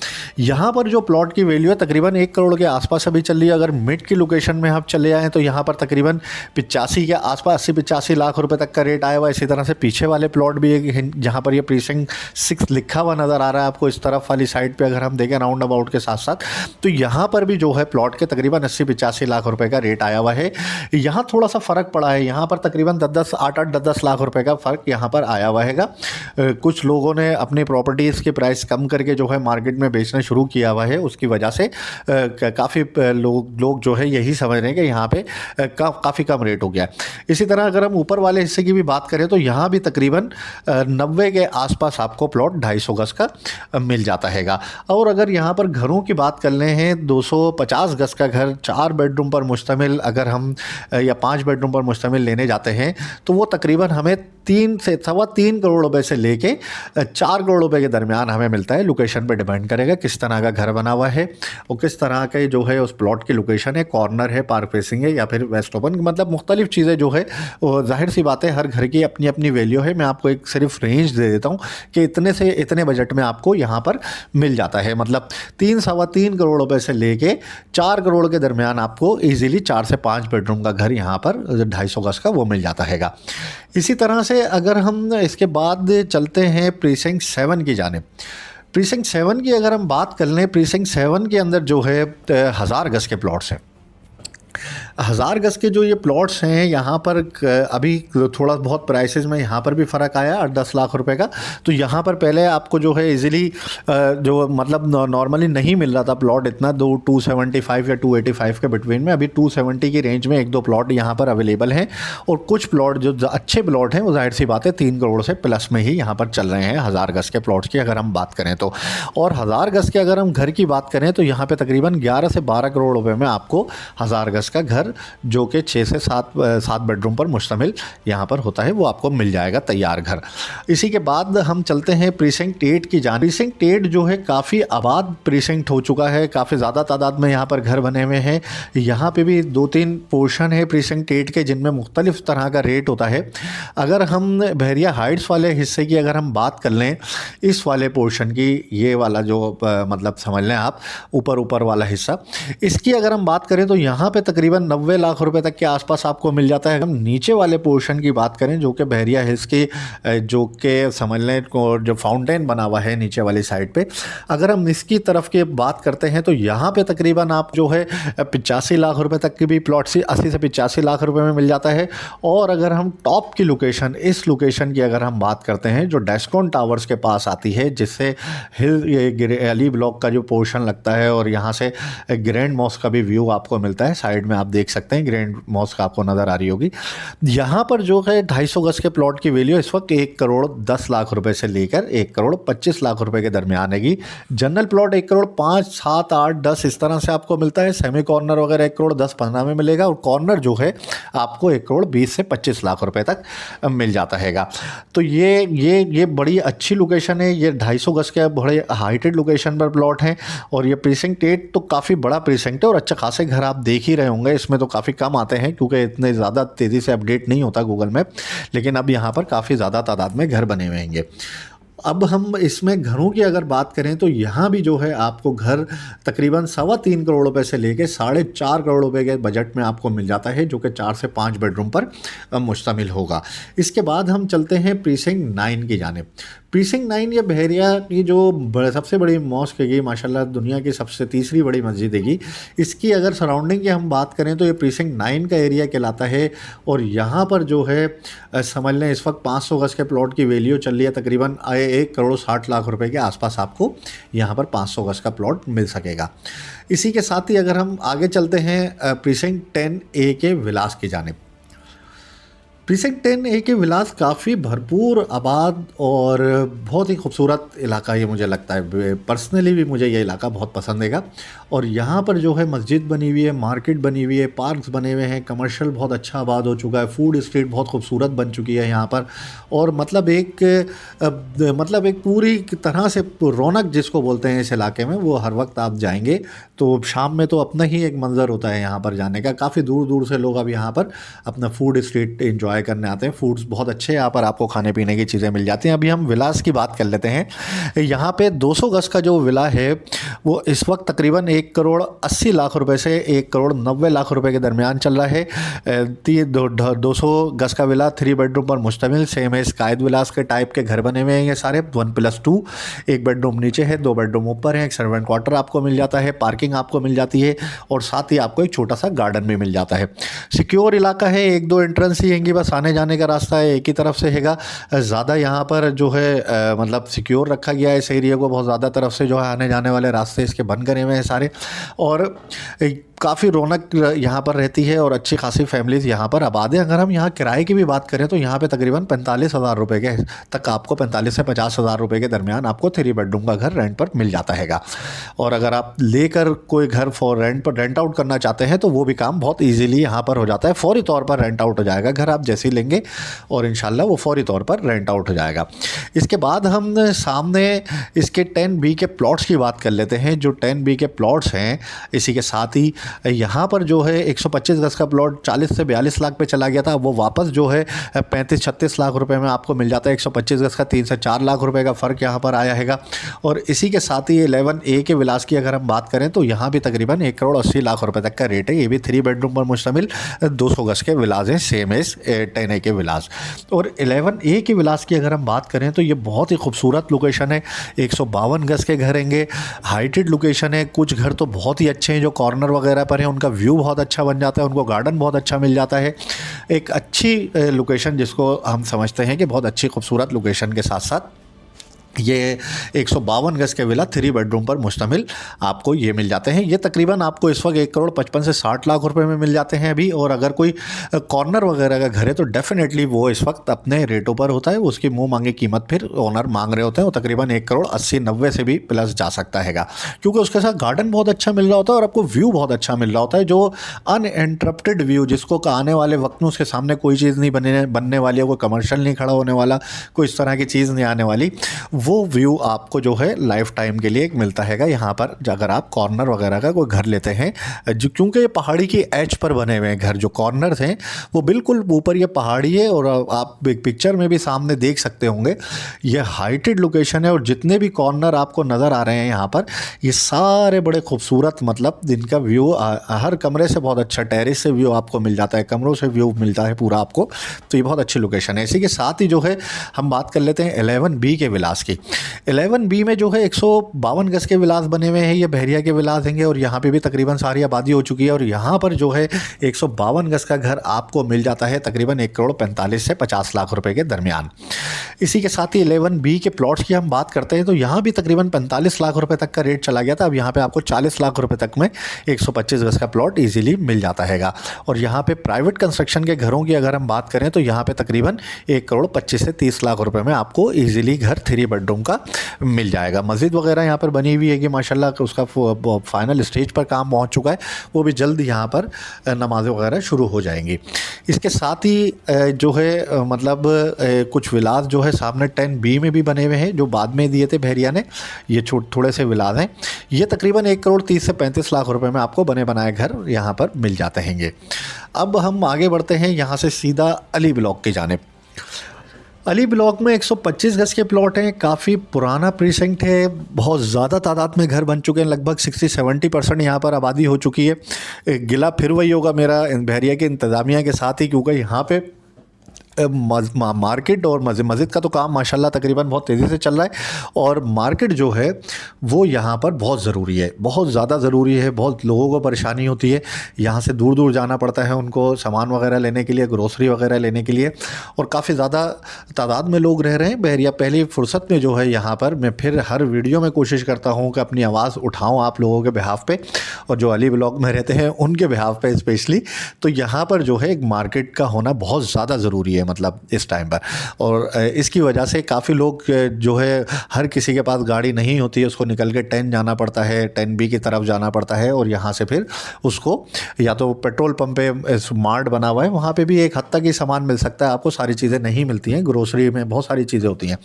यहाँ पर जो प्लॉट की वैल्यू है तकरीबन 1 करोड़ के आसपास अभी चल रही है। अगर मिड की लोकेशन में आप चले आएँ तो यहाँ पर तकरीबन 85 के आसपास 80-85 लाख रुपए तक का रेट आया हुआ है। इसी तरह से पीछे वाले प्लॉट भी है जहाँ पर ये प्रीसिंक्ट 6 लिखा हुआ नज़र आ रहा है आपको इस तरफ वाली साइड पे। अगर हम देखें राउंड अबाउट के साथ साथ तो यहाँ पर भी जो है प्लॉट के तकरीबन 80-85 लाख रुपए का रेट आया हुआ है। यहाँ थोड़ा सा फ़र्क पड़ा है, यहाँ पर तकरीबन 8-10 लाख रुपए का फ़र्क यहाँ पर आया हुआ हैगा। कुछ लोगों ने अपनी प्रॉपर्टीज़ के प्राइस कम करके जो है मार्केट में बेचना शुरू किया हुआ है, उसकी वजह से काफ़ी लोग जो है यही समझ रहे हैं कि यहाँ पे काफ़ी कम रेट हो गया। इसी तरह अगर हम ऊपर वाले हिस्से की भी बात करें तो यहाँ भी तकरीबन 90 के आसपास आपको प्लॉट 250 गज का मिल जाता हैगा। और अगर यहाँ पर घरों की बात कर ले हैं 250 गज का घर 4 बेडरूम पर मुश्तमिल अगर हम या 5 बेडरूम पर मुश्तमिल लेने जाते हैं तो वो तकरीबन हमें 3 से 3.25 करोड़ रुपए से लेके 4 करोड़ रुपए के दरमियान हमें मिलता है। लोकेशन पे डिपेंड करेगा किस तरह का घर बना हुआ है और किस तरह के जो है उस प्लॉट की लोकेशन है, कॉर्नर है, पार्क फेसिंग है या फिर वेस्ट ओपन, मतलब मुख्तलिफ चीज़ें जो है वो जाहिर सी बात है हर घर की अपनी अपनी वैल्यू है। मैं आपको एक सिर्फ रेंज दे देता हूँ कि इतने से इतने बजट में आपको यहाँ पर मिल जाता है। मतलब 3-3.25 करोड़ रुपए से लेके 4 करोड़ के दरमियान आपको ईजिली 4 से 5 बेडरूम का घर यहाँ पर 250 गज का वो मिल जाता हैगा। इसी तरह से अगर हम इसके बाद चलते हैं प्रीसिंक्ट 7 की जानिब। प्रीसिंक्ट 7 की अगर हम बात कर लें, प्रीसिंक्ट 7 के अंदर जो है 1000 गज के प्लॉट्स हैं। 1000 गज के जो ये प्लॉट्स हैं यहाँ पर अभी थोड़ा बहुत प्राइसेस में यहाँ पर भी फ़र्क आया 8-10 लाख रुपए का। तो यहाँ पर पहले आपको जो है इजीली जो मतलब नॉर्मली नहीं मिल रहा था प्लॉट इतना 275 या 285 के बिटवीन में, अभी 270 की रेंज में 1-2 प्लॉट यहाँ पर अवेलेबल हैं। और कुछ प्लॉट जो अच्छे प्लॉट हैं वो जाहिर सी बात है 3 करोड़ से प्लस में ही यहाँ पर चल रहे हैं 1000 गज के प्लॉट्स की अगर हम बात करें तो। और 1000 गज के अगर हम घर की बात करें तो यहाँ पर तकरीबन 11 से 12 करोड़ रुपये में आपको 1000 गज का घर जो कि 6 से 7 बेडरूम पर मुश्तमिल यहाँ पर होता है वो आपको मिल जाएगा तैयार घर। इसी के बाद हम चलते हैं प्रीसिंक्ट 8 की जानिब। प्रीसिंक्ट 8 जो है काफ़ी आबाद प्रीसिंक्ट हो चुका है, काफ़ी ज़्यादा तादाद में यहाँ पर घर बने हुए हैं। यहाँ पे भी 2-3 पोर्शन है प्रीसिंक्ट 8 के जिनमें मुख्तलिफ तरह का रेट होता है। अगर हम बहरिया हाइट्स वाले हिस्से की अगर हम बात कर लें, इस वाले पोर्शन की, ये वाला जो मतलब समझ लें आप ऊपर वाला हिस्सा, इसकी अगर हम बात करें तो यहाँ पे तकरीबन 90 लाख रुपए तक के आसपास आपको मिल जाता है। हम नीचे वाले पोर्शन की बात करें जो कि बहरिया हिल्स की जो कि समझ लें जो फाउंटेन बना हुआ है नीचे वाली साइड पे, अगर हम इसकी तरफ की बात करते हैं तो यहाँ पे तकरीबन आप जो है 85 लाख रुपए तक की भी प्लॉट 80 से 85 लाख रुपए में मिल जाता है। और अगर हम टॉप की लोकेशन, इस लोकेशन की अगर हम बात करते हैं जो डेस्कॉन टावर्स के पास आती है, जिससे हिल अली ब्लॉक का जो पोर्शन लगता है और यहाँ से ग्रैंड मॉस्क का भी व्यू आपको मिलता है। साइड में आप देख सकते हैं ग्रैंड मॉस्क आपको नज़र आ रही होगी। यहाँ पर जो है 250 गज के प्लॉट की वैल्यू इस वक्त 1 करोड़ 10 लाख रुपए से लेकर 1 करोड़ 25 लाख रुपए के दरमियान है। जनरल प्लॉट 1 करोड़ 5, 7, 8, 10 इस तरह से आपको मिलता है। सेमी कॉर्नर वगैरह 1 करोड़ 10-15 में मिलेगा और कॉर्नर जो है आपको 1 करोड़ 20 से 25 लाख रुपए तक मिल जाता हैगा। तो ये बड़ी अच्छी लोकेशन है। ये 250 गज के बड़े हाइटेड लोकेशन पर प्लॉट हैं और ये प्रीसिंक्ट 8 तो काफ़ी बड़ा प्रीसिंक्ट है और अच्छा खासे घर आप देख ही रहे होंगे। इसमें तो काफ़ी कम आते हैं क्योंकि इतने ज़्यादा तेज़ी से अपडेट नहीं होता गूगल मैप, लेकिन अब यहाँ पर काफ़ी ज़्यादा तादाद में घर बने हुए हैं। अब हम इसमें घरों की अगर बात करें तो यहाँ भी जो है आपको घर तकरीबन 3.25 करोड़ रुपए से लेके 4.5 करोड़ रुपए के बजट में आपको मिल जाता है, जो कि 4 से 5 बेडरूम पर मुश्तमिल होगा। इसके बाद हम चलते हैं प्रीसिंक्ट 9 की जानिब। प्रीसिंक्ट 9 ये बहरिया की जो सबसे बड़ी मॉस्क हैगी, माशाल्लाह दुनिया की सबसे तीसरी बड़ी मस्जिद हैगी। इसकी अगर सराउंडिंग की हम बात करें तो ये प्रीसिंक्ट 9 का एरिया कहलाता है। और यहाँ पर जो है समझ लें इस वक्त 500 गज़ के प्लॉट की वैल्यू चल रही है तकरीबन 1,60,00,000 रुपए के आसपास आपको यहाँ पर 500 गज़ का प्लॉट मिल सकेगा। इसी के साथ ही अगर हम आगे चलते हैं प्रीसिंक्ट 10A के विलास की जानिब। प्रीसिंक्ट 10A के विलास काफ़ी भरपूर आबाद और बहुत ही खूबसूरत इलाका ये मुझे लगता है। पर्सनली भी मुझे ये इलाका बहुत पसंद है। और यहाँ पर जो है मस्जिद बनी हुई है, मार्केट बनी हुई है, पार्क्स बने हुए हैं, कमर्शियल बहुत अच्छा आबाद हो चुका है, फूड स्ट्रीट बहुत खूबसूरत बन चुकी है यहाँ पर। और मतलब एक पूरी तरह से रौनक जिसको बोलते हैं इस इलाके में, वो हर वक्त आप जाएंगे तो शाम में तो अपना ही एक मंज़र होता है यहाँ पर जाने का। काफ़ी दूर दूर से लोग अब यहाँ पर अपना फूड स्ट्रीट एंजॉय करने आते हैं। फूड्स बहुत अच्छे यहाँ पर आपको खाने पीने की चीज़ें मिल जाती हैं। अभी हम विलास की बात कर लेते हैं। यहाँ पे 200 गज़ का जो विला है वो इस वक्त तकरीबन 1,80,00,000 रुपए से 1,90,00,000 रुपए के दरमियान चल रहा है। 200 गज़ का विला 3 बेडरूम पर मुश्तमिल, सेम है कायद विलास के टाइप के घर बने हुए हैं ये सारे। 1+2, 1 बेडरूम नीचे है, 2 बेडरूम ऊपर है, एक सर्वेंट क्वार्टर आपको मिल जाता है, पार्किंग आपको मिल जाती है और साथ ही आपको एक छोटा सा गार्डन भी मिल जाता है। सिक्योर इलाका है, 1-2 एंट्रेंस ही हैंगी, बस आने जाने का रास्ता है एक ही तरफ से हैगा। ज़्यादा यहाँ पर जो है मतलब सिक्योर रखा गया है इस एरिया को, बहुत ज़्यादा तरफ से जो है आने जाने वाले रास्ते इसके बंद करे हुए हैं सारे। और काफ़ी रौनक यहाँ पर रहती है और अच्छी खासी फैमिलीज़ यहाँ पर आबाद है। अगर हम यहाँ किराए की भी बात करें तो यहाँ पे तकरीबन 45,000 रुपये के तक आपको 45 से 50,000 रुपये के दरमियान आपको 3 बेडरूम का घर रेंट पर मिल जाता हैगा। और अगर आप लेकर कोई घर फॉर रेंट पर रेंट आउट करना चाहते हैं तो वो भी काम बहुत ईजीली यहाँ पर हो जाता है। फौरी तौर पर रेंट आउट हो जाएगा घर आप जैसे ही लेंगे और इंशाल्लाह वो फौरी तौर पर रेंट आउट हो जाएगा। इसके बाद हम सामने इसके 10B के प्लॉट्स की बात कर लेते हैं। जो 10B के प्लॉट्स हैं, इसी के साथ ही यहाँ पर जो है 125 गज़ का प्लॉट 40 से 42 लाख पे चला गया था, वो वापस जो है 35-36 लाख रुपए में आपको मिल जाता है। 125 गज़ का 3 से 4 लाख रुपए का फ़र्क यहाँ पर आया हैगा। और इसी के साथ ही 11A के विलास की अगर हम बात करें तो यहाँ भी तकरीबन 1,80,00,000 रुपए तक का रेट है। ये भी 3 बेडरूम पर मुश्तमिल 200 गज़ के विलास हैं, सेम एज 10A के विलास। और 11A के विलास की अगर हम बात करें तो ये बहुत ही खूबसूरत लोकेशन है। 152 गज़ के घर हैंगे, हाइटेड लोकेशन है। कुछ घर तो बहुत ही अच्छे हैं जो कॉर्नर वगैरह पर हैं, उनका व्यू बहुत अच्छा बन जाता है, उनको गार्डन बहुत अच्छा मिल जाता है। एक अच्छी लोकेशन जिसको हम समझते हैं कि बहुत अच्छी खूबसूरत लोकेशन के साथ साथ ये 152 गज़ के विला 3 बेडरूम पर मुश्तमिल आपको ये मिल जाते हैं। ये तकरीबन आपको इस वक्त 1,55 से 60 लाख रुपए में मिल जाते हैं अभी। और अगर कोई कॉर्नर वगैरह का घर है तो डेफिनेटली वो इस वक्त अपने रेटों पर होता है, उसकी मुंह मांगी कीमत फिर ओनर मांग रहे होते हैं। वो तकरीबन 1,80,90 से भी प्लस जा सकता हैगा, क्योंकि उसके साथ गार्डन बहुत अच्छा मिल रहा होता है और आपको व्यू बहुत अच्छा मिल रहा होता है, जो अनइंटरप्टेड व्यू, जिसको आने वाले वक्त में उसके सामने कोई चीज़ नहीं बनने वाली है, कोई कमर्शियल नहीं खड़ा होने वाला, कोई इस तरह की चीज़ नहीं आने वाली, वो व्यू आपको जो है लाइफ टाइम के लिए मिलता हैगा यहाँ पर। अगर आप कॉर्नर वगैरह का कोई घर लेते हैं, जो क्योंकि ये पहाड़ी की एज पर बने हुए हैं घर, जो कॉर्नर्स हैं वो बिल्कुल ऊपर ये पहाड़ी है। और आप एक पिक्चर में भी सामने देख सकते होंगे, ये हाइटेड लोकेशन है। और जितने भी कॉर्नर आपको नज़र आ रहे हैं यहाँ पर, ये सारे बड़े खूबसूरत, मतलब जिनका व्यू हर कमरे से बहुत अच्छा, टेरेस से व्यू आपको मिल जाता है, कमरों से व्यू मिलता है पूरा आपको। तो ये बहुत अच्छी लोकेशन है। इसी के साथ ही जो है हम बात कर लेते हैं 11B के विलास की। 11B में जो है 152 गज़ के विलास बने हुए हैं, ये बहरिया के विलास हैंगे और यहाँ पे भी तकरीबन सारी आबादी हो चुकी है। और यहाँ पर जो है 152 गज़ का घर आपको मिल जाता है तकरीबन 1,45 से 50 लाख रुपए के दरमियान। इसी के साथ ही 11B के प्लॉट्स की हम बात करते हैं तो यहाँ भी तकरीबन 45 लाख रुपए तक का रेट चला गया था। अब यहाँ पे आपको 40 लाख रुपए तक में 125 गज़ का प्लॉट ईजिली मिल जाता हैगा। और यहाँ पे प्राइवेट कंस्ट्रक्शन के घरों की अगर हम बात करें तो यहाँ पे तकरीबन 1,25 से 30 लाख रुपए में आपको ईजिली घर 3 बेडरूम का मिल जाएगा। मस्जिद वगैरह यहाँ पर बनी हुई है कि माशाल्लाह उसका फाइनल स्टेज पर काम पहुँच चुका है, वो भी जल्द यहाँ पर नमाज़ें वगैरह शुरू हो जाएंगी। इसके साथ ही जो है मतलब कुछ विलास जो है सामने 10B में भी बने हुए हैं, जो बाद में दिए थे बहरिया ने। ये थोड़े से विलास हैं, ये तकरीबन 1,30 से 35 लाख रुपए में आपको बने बनाए घर यहाँ पर मिल जाते हैंगे। अब हम आगे बढ़ते हैं यहाँ से सीधा अली ब्लॉक की जानिब। अली ब्लॉक में 125 गज के प्लॉट हैं, काफ़ी पुराना प्रीसिंक्ट है, बहुत ज़्यादा तादाद में घर बन चुके हैं, लगभग 60-70% यहाँ पर आबादी हो चुकी है। गिला फिर वही होगा मेरा बहरिया के इंतज़ामिया के साथ ही, क्योंकि यहाँ पे मार्केट और मस्जिद का तो काम माशाल्लाह तकरीबन बहुत तेज़ी से चल रहा है, और मार्केट जो है वो यहाँ पर बहुत ज़रूरी है, बहुत ज़्यादा ज़रूरी है। बहुत लोगों को परेशानी होती है, यहाँ से दूर दूर जाना पड़ता है उनको सामान वगैरह लेने के लिए, ग्रोसरी वगैरह लेने के लिए, और काफ़ी ज़्यादा तादाद में लोग रह रहे हैं बहरिया। पहली फ़ुर्सत में जो है यहाँ पर मैं फिर हर वीडियो में कोशिश करता हूँ कि अपनी आवाज़ उठाऊँ आप लोगों के बिहाफ़ पे, और जो अली ब्लॉक में रहते हैं उनके बिहाफ़ पे स्पेशली। तो यहाँ पर जो है एक मार्केट का होना बहुत ज़्यादा ज़रूरी है, मतलब इस टाइम पर। और इसकी वजह से काफ़ी लोग जो है, हर किसी के पास गाड़ी नहीं होती है, उसको निकल के 10 जाना पड़ता है, 10B की तरफ जाना पड़ता है, और यहाँ से फिर उसको या तो पेट्रोल पंप पे मार्ट बना हुआ है, वहाँ पे भी एक हद तक ही सामान मिल सकता है आपको, सारी चीज़ें नहीं मिलती हैं, ग्रोसरी में बहुत सारी चीज़ें होती हैं।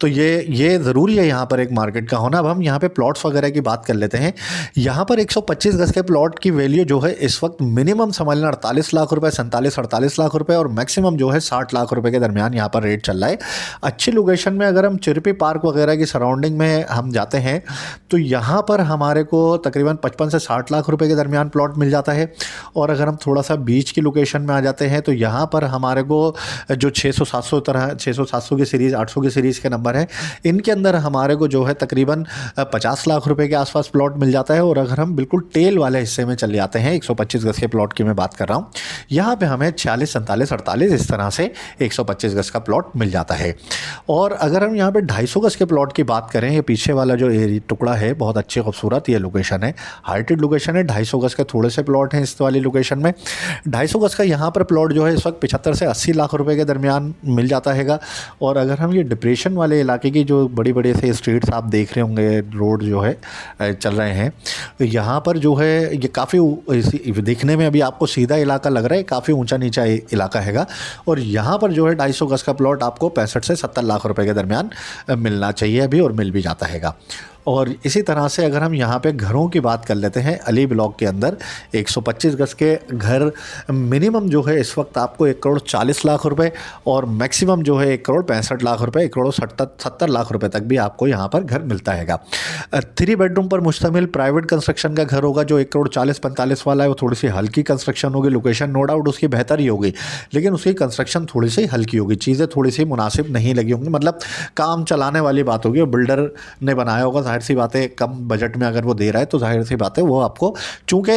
तो ये ज़रूरी है यहाँ पर एक मार्केट का होना। अब हम यहाँ पे प्लॉट्स वगैरह की बात कर लेते हैं। यहाँ पर 125 गज के प्लॉट की वैल्यू जो है इस वक्त मिनिमम समझ लें 48 लाख रुपए, 47-48 लाख रुपए, और मैक्सिमम जो है 60 लाख रुपए के दरमियान यहाँ पर रेट चल रहा है। अच्छी लोकेशन में अगर हम चिरपी पार्क वगैरह की सराउंडिंग में हम जाते हैं तो यहाँ पर हमारे को तकरीबन 55 से 60 लाख रुपए के दरमियान प्लॉट मिल जाता है। और अगर हम थोड़ा सा बीच की लोकेशन में आ जाते हैं तो यहाँ पर हमारे को जो 600-700 तरह 600-700 की सीरीज़, 800 की सीरीज़ के नंबर हैं, इनके अंदर हमारे को जो है तकरीबन 50 लाख रुपए के आसपास प्लॉट मिल जाता है। और अगर हम बिल्कुल टेल वाले हिस्से में चले जाते हैं, 125 गज के प्लॉट की मैं बात कर रहा हूँ, यहाँ पे हमें 46, 47, 48 इस तरह से 125 गज का प्लॉट मिल जाता है। और अगर हम यहाँ पे 250 गज के प्लॉट की बात करें, ये पीछे वाला जो टुकड़ा है बहुत अच्छी खूबसूरत ये लोकेशन है, हाइटेड लोकेशन है। 250 गज के थोड़े से प्लॉट हैं इस वाली लोकेशन में। 250 गज का यहाँ पर प्लॉट जो है इस वक्त 75 से 80 लाख रुपए के दरमियान मिल जाता है। और अगर हम ये डिप्रेशन वाले इलाके की जो बड़ी बड़ी से स्ट्रीट्स आप देख रहे होंगे, रोड जो है चल रहे हैं, यहाँ पर जो है ये काफ़ी दिखने में अभी आपको सीधा इलाका लग रहा है, काफ़ी ऊंचा नीचा इलाका हैगा। और यहाँ पर जो है 250 गज का प्लॉट आपको 65 से 70 लाख रुपए के दरमियान मिलना चाहिए अभी, और मिल भी जाता हैगा। और इसी तरह से अगर हम यहाँ पे घरों की बात कर लेते हैं, अली ब्लॉक के अंदर 125 गज के घर मिनिमम जो है इस वक्त आपको 1 करोड़ 40 लाख रुपए, और मैक्सिमम जो है 1 करोड़ 65 लाख रुपए, 1 करोड़ 70 लाख रुपए तक भी आपको यहाँ पर घर मिलता हैगा। 3 बेडरूम पर मुश्तमिल प्राइवेट कंस्ट्रक्शन का घर होगा। जो 1 करोड़ 40-45 वाला है वो थोड़ी सी हल्की कंस्ट्रक्शन होगी। लोकेशन नो डाउट उसकी बेहतर ही होगी, लेकिन उसकी कंस्ट्रक्शन थोड़ी सी हल्की होगी, चीज़ें थोड़ी सी मुनासिब नहीं लगी होंगी, मतलब काम चलाने वाली बात होगी। बिल्डर ने बनाया होगा, जाहिर सी बात है कम बजट में अगर वो दे रहा है तो जाहिर सी बात है वो आपको, चूँकि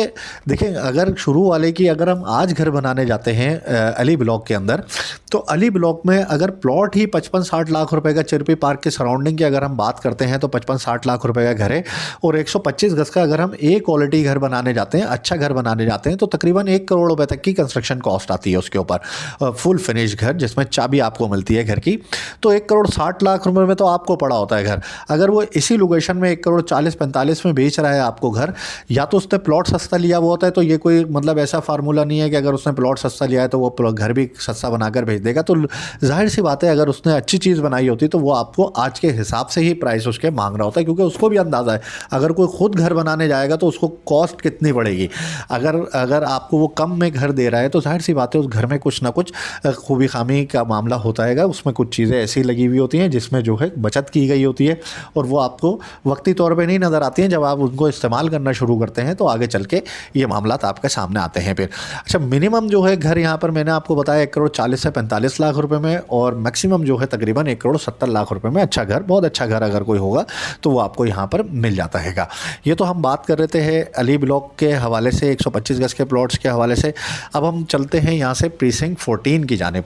देखें अगर शुरू वाले की अगर हम आज घर बनाने जाते हैं अली ब्लॉक के अंदर, तो अली ब्लॉक में अगर प्लॉट ही 55-60 लाख रुपए का चिरपी पार्क के सराउंडिंग की अगर हम बात करते हैं तो 55-60 लाख रुपए का घर है। और 125 गज का अगर हम ए क्वालिटी घर बनाने जाते हैं, अच्छा घर बनाने जाते हैं, तो तकरीबन 1 करोड़ रुपए तक की कंस्ट्रक्शन कॉस्ट आती है उसके ऊपर, फुल फिनिश घर जिसमें चाबी आपको मिलती है घर की। तो 1 करोड़ 60 लाख रुपए में तो आपको पड़ा होता है घर। अगर वो इसी लोकेशन में 1 करोड़ 40-45 में बेच रहा है आपको घर, या तो उसने प्लॉट सस्ता लिया हुआ होता है, तो ये कोई मतलब ऐसा फार्मूला नहीं है कि अगर उसने प्लॉट सस्ता लिया है तो वो घर भी सस्ता बनाकर भेज देगा। तो जाहिर सी बात है अगर उसने अच्छी चीज़ बनाई होती तो वो आपको आज के हिसाब से ही प्राइस उसके मांग रहा होता है, क्योंकि उसको भी अंदाज़ा है अगर कोई खुद घर बनाने जाएगा तो उसको कॉस्ट कितनी पड़ेगी। अगर आपको वो कम में घर दे रहा है तो जाहिर सी बात है उस घर में कुछ ना कुछ खूबी खामी का मामला होता है, उसमें कुछ चीज़ें ऐसी लगी हुई होती हैं जिसमें जो है बचत की गई होती है, और वो आपको वक्ती तौर पे नहीं नज़र आती हैं। जब आप उनको इस्तेमाल करना शुरू करते हैं तो आगे चल के ये मामला आपके सामने आते हैं फिर। अच्छा, मिनिमम जो है घर यहाँ पर मैंने आपको बताया 1 करोड़ 40 से 45 लाख रुपए में, और मैक्सिमम जो है तकरीबन 1 करोड़ 70 लाख रुपए में अच्छा घर, बहुत अच्छा घर अगर कोई होगा तो वो आपको यहाँ पर मिल जाता हैगा। ये तो हम बात कर रहे थे अली ब्लॉक के हवाले से, 125 गज के प्लॉट्स के हवाले से। अब हम चलते हैं यहाँ से प्रीसिंक्ट 14 की जानिब।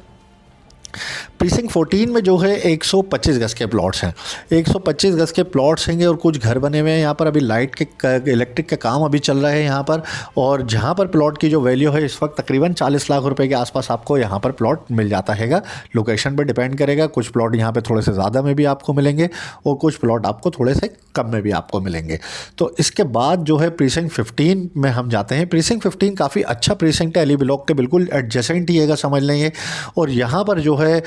प्रीसिंक्ट 14 में जो है 125 गज के प्लॉट्स हैं, 125 गज के प्लॉट्स हैं और कुछ घर बने हुए हैं। यहाँ पर अभी लाइट के इलेक्ट्रिक का काम अभी चल रहा है यहाँ पर, और जहाँ पर प्लॉट की जो वैल्यू है इस वक्त तकरीबन 40 लाख रुपए के आसपास आपको यहाँ पर प्लॉट मिल जाता हैगा। लोकेशन पर डिपेंड करेगा, कुछ प्लॉट यहाँ पर थोड़े से ज़्यादा में भी आपको मिलेंगे और कुछ प्लॉट आपको थोड़े से कम में भी आपको मिलेंगे। तो इसके बाद जो है प्रीसिंक्ट 15 में हम जाते हैं। प्रीसिंक्ट 15 काफ़ी अच्छा प्रीसिंक्ट है, अली ब्लॉक के बिल्कुल एडजेसेंट ही है समझ लेंगे। और यहाँ पर जो है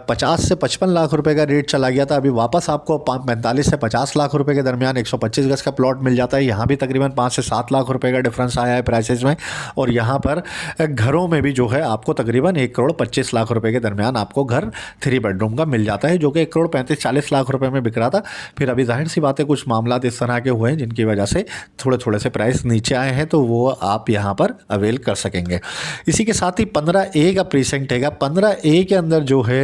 50 से 55 लाख रुपए का रेट चला गया था, अभी वापस आपको 45 से 50 लाख रुपए के दरमियान 125 गज का प्लॉट मिल जाता है। यहाँ भी तकरीबन 5 से 7 लाख रुपए का डिफरेंस आया है प्राइसेस में। और यहाँ पर घरों में भी जो है आपको तकरीबन 1 करोड़ 25 लाख रुपए के दरमियान आपको घर 3 बेडरूम का मिल जाता है, जो कि 1 करोड़ 35-40 लाख रुपए में बिक रहा था। फिर अभी जाहिर सी बात है कुछ मामला इस तरह के हुए हैं जिनकी वजह से थोड़े थोड़े से प्राइस नीचे आए हैं, तो वो आप यहाँ पर अवेल कर सकेंगे। इसी के साथ ही 15A का प्रीसेंट है। 15A के अंदर जो है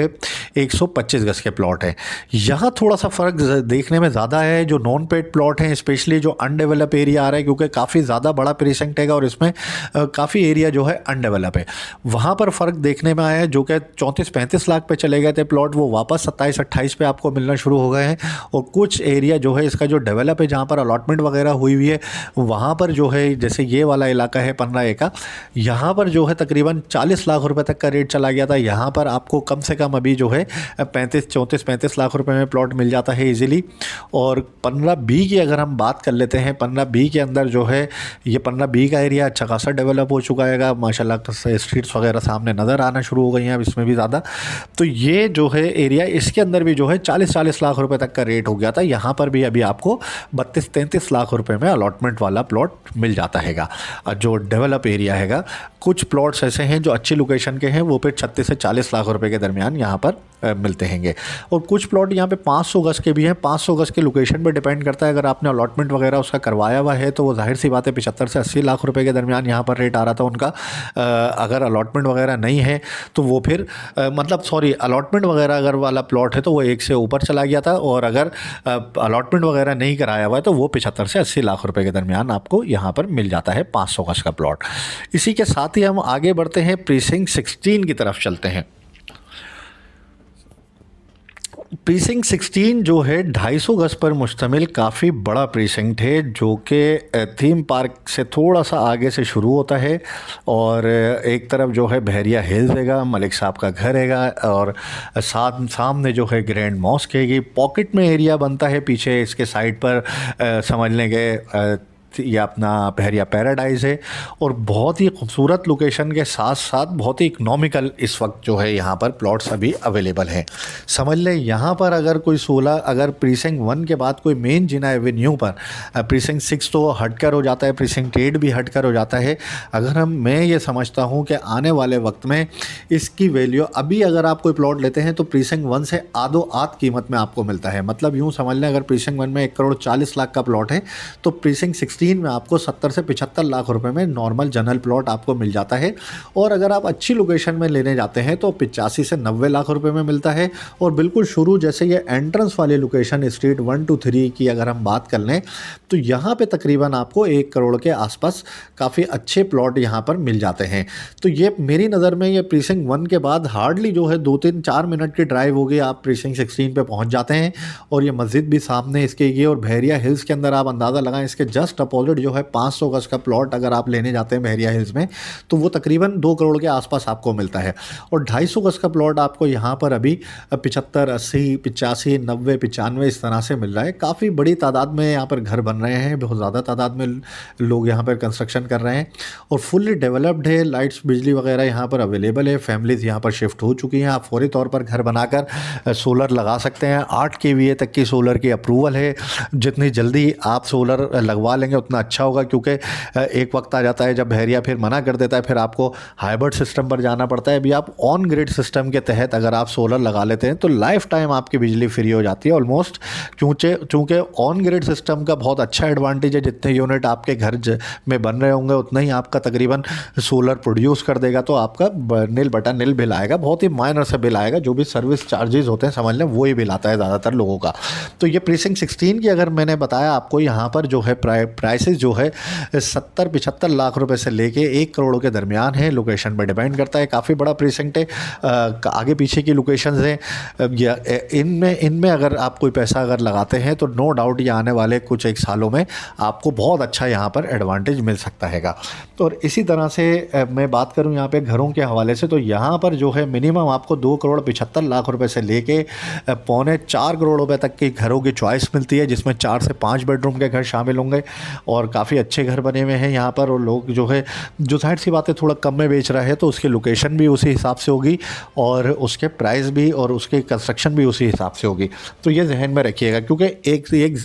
125 गज के प्लॉट है। यहाँ थोड़ा सा फ़र्क देखने में ज़्यादा है। जो नॉन पेड प्लॉट हैं, स्पेशली जो अनडेवलप एरिया आ रहा है, क्योंकि काफ़ी ज़्यादा बड़ा प्रीसेंट है और इसमें काफ़ी एरिया जो है अनडेवलप है, वहाँ पर फ़र्क देखने में आया है। जो कि 34-35 लाख पे चले गए थे प्लॉट, वो वापस 27-28 पे आपको मिलना शुरू हो गए हैं। और कुछ एरिया जो है इसका जो डेवलप है, जहाँ पर अलॉटमेंट वगैरह हुई हुई है, वहाँ पर जो है जैसे ये वाला इलाका है 15A का, यहाँ पर जो है तकरीबन 40 लाख रुपए तक का रेट चला गया था। यहाँ पर आपको कम से कम अभी जो है 34-35 लाख रुपए में प्लॉट मिल जाता है इजीली। और 15B की अगर हम बात कर लेते हैं, 15B के अंदर जो है ये 15B का एरिया अच्छा खासा डेवलप हो चुका है माशाल्लाह, स्ट्रीट्स वगैरह सामने नज़र आना शुरू हो गई हैं अब इसमें भी ज़्यादा। तो ये जो है एरिया, इसके अंदर भी जो है 40-40 लाख रुपए तक का रेट हो गया था। यहाँ पर भी अभी आपको 32-33 लाख रुपए में अलॉटमेंट वाला प्लॉट मिल जाता हैगा, जो डेवलप एरिया हैगा। कुछ प्लॉट्स ऐसे हैं जो अच्छी लोकेशन के हैं, वो फिर 36 से 40 लाख रुपए के दरमियान यहाँ पर मिलते हैंगे। और कुछ प्लॉट यहाँ पे 500 गज के भी हैं। 500 गज के लोकेशन पर डिपेंड करता है। अगर आपने अलॉटमेंट वगैरह उसका करवाया हुआ है तो वो जाहिर सी बात है 75 से 80 लाख रुपए के दरमियान यहाँ पर रेट आ रहा था उनका। अगर अलॉटमेंट वगैरह नहीं है तो वो फिर अलॉटमेंट वगैरह अगर वाला प्लॉट है तो वो 1 से ऊपर चला गया था। और अगर अलॉटमेंट वगैरह नहीं कराया हुआ है तो वो 75 से 80 लाख रुपए के दरमियान आपको यहाँ पर मिल जाता है 500 गज का प्लॉट। इसी के साथ ही हम आगे बढ़ते हैं, प्रीसिंक्ट 16 की तरफ चलते हैं। प्रीसिंक्ट 16 जो है 250 गज पर मुश्तमिल काफ़ी बड़ा प्रीसिंक्ट है, जो कि थीम पार्क से थोड़ा सा आगे से शुरू होता है। और एक तरफ जो है बहरिया हिल्स हैगा, मलिक साहब का घर हैगा, और सामने जो है ग्रैंड मॉस्क हैगी। पॉकेट में एरिया बनता है पीछे इसके साइड पर, समझ लेंगे ये अपना बहरिया पैराडाइज है। और बहुत ही खूबसूरत लोकेशन के साथ साथ बहुत ही इकनॉमिकल इस वक्त जो है यहाँ पर प्लॉट्स अभी अवेलेबल हैं। समझ लें यहाँ पर अगर कोई 16, अगर प्रीसिंक्ट 1 के बाद कोई मेन जिना एवेन्यू पर, प्रीसिंक्ट 6 तो हटकर हो जाता है, प्रीसिंक्ट 8 भी हटकर हो जाता है। अगर मैं ये समझता हूँ कि आने वाले वक्त में इसकी वैल्यू, अभी अगर आप कोई प्लॉट लेते हैं तो प्रीसिंक्ट 1 से आध कीमत में आपको मिलता है। मतलब यूँ समझ लें, अगर प्रीसिंक्ट 1 में 1 करोड़ 40 लाख का प्लॉट है तो प्रीसिंक्ट 16 में आपको 70 से 75 लाख रुपए में नॉर्मल जनरल प्लॉट आपको मिल जाता है। और अगर आप अच्छी लोकेशन में लेने जाते हैं तो 85 से 90 लाख रुपए में मिलता है। और बिल्कुल शुरू जैसे ये एंट्रेंस वाली लोकेशन स्ट्रीट 1 to 3 की अगर हम बात कर लें तो यहाँ पे तकरीबन आपको 1 करोड़ के आसपास काफ़ी अच्छे प्लॉट यहाँ पर मिल जाते हैं। तो ये मेरी नज़र में ये प्रीसिंक्ट 1 के बाद हार्डली जो है 2-3-4 मिनट की ड्राइव होगी, आप प्रीसिंक्ट 16 पे पहुँच जाते हैं। और ये मस्जिद भी सामने इसके ये, और बहरिया हिल्स के अंदर आप अंदाज़ा लगाएं, इसके जस्ट अपोजिट जो है 500 गज का प्लॉट अगर आप लेने जाते हैं बहरिया हिल्स में तो वो तकरीबन 2 करोड़ के आसपास आपको मिलता है। और 250 गज का प्लॉट आपको यहाँ पर अभी 75, 80, 85, 90, 95 इस तरह से मिल रहा है। काफ़ी बड़ी तादाद में यहाँ पर घर बन रहे हैं, बहुत ज़्यादा तादाद में लोग यहाँ पर कंस्ट्रक्शन कर रहे हैं। और फुल्ली डेवलप्ड है, लाइट्स बिजली वगैरह यहाँ पर अवेलेबल है। फैमिलीज़ यहाँ पर शिफ्ट हो चुकी हैं। आप फौरी तौर पर घर बनाकर सोलर लगा सकते हैं। 8 kVA तक की सोलर की अप्रूवल है। जितनी जल्दी आप सोलर लगवा लेंगे उतना अच्छा होगा, क्योंकि एक वक्त आ जाता है जब बहरिया फिर मना कर देता है, फिर आपको हाइब्रिड सिस्टम पर जाना पड़ता है। अभी आप ऑन ग्रिड सिस्टम के तहत अगर आप सोलर लगा लेते हैं तो लाइफ टाइम आपकी बिजली फ्री हो जाती है ऑलमोस्ट। क्योंकि ऑन ग्रिड सिस्टम का बहुत अच्छा एडवांटेज है, जितने यूनिट आपके घर में बन रहे होंगे उतना ही आपका तकरीबन सोलर प्रोड्यूस कर देगा। तो आपका नील बिल आएगा, बहुत ही माइनर से बिल आएगा। जो भी सर्विस चार्जेस होते हैं समझ लें वो ही बिल आता है ज़्यादातर लोगों का। तो ये प्रीसिंक्ट 16 की अगर मैंने बताया आपको, यहाँ पर जो है प्राइसेस जो है 70-75 लाख रुपए से लेके 1 करोड़ के दरमियान है। लोकेशन पर डिपेंड करता है। काफ़ी बड़ा प्रीसिंक्ट है, आगे पीछे की लोकेशंस हैं। इनमें अगर आप कोई पैसा अगर लगाते हैं तो नो डाउट ये आने वाले कुछ 1 सालों में आपको बहुत अच्छा यहाँ पर एडवांटेज मिल सकता हैगा। तो और इसी तरह से मैं बात करूँ यहाँ पे घरों के हवाले से, तो यहाँ पर जो है मिनिमम आपको 2 करोड़ 75 लाख रुपए से लेके 3.25 करोड़ रुपए तक की घरों की चॉइस मिलती है, जिसमें 4 से 5 बेडरूम के घर शामिल होंगे। और काफ़ी अच्छे घर बने हुए हैं यहाँ पर। और लोग जो है, जो जाहिर सी बात है थोड़ा कम में बेच रहा है तो उसकी लोकेशन भी उसी हिसाब से होगी और उसके प्राइस भी और उसकी कंस्ट्रक्शन भी उसी हिसाब से होगी। तो ये जहन में रखिएगा, क्योंकि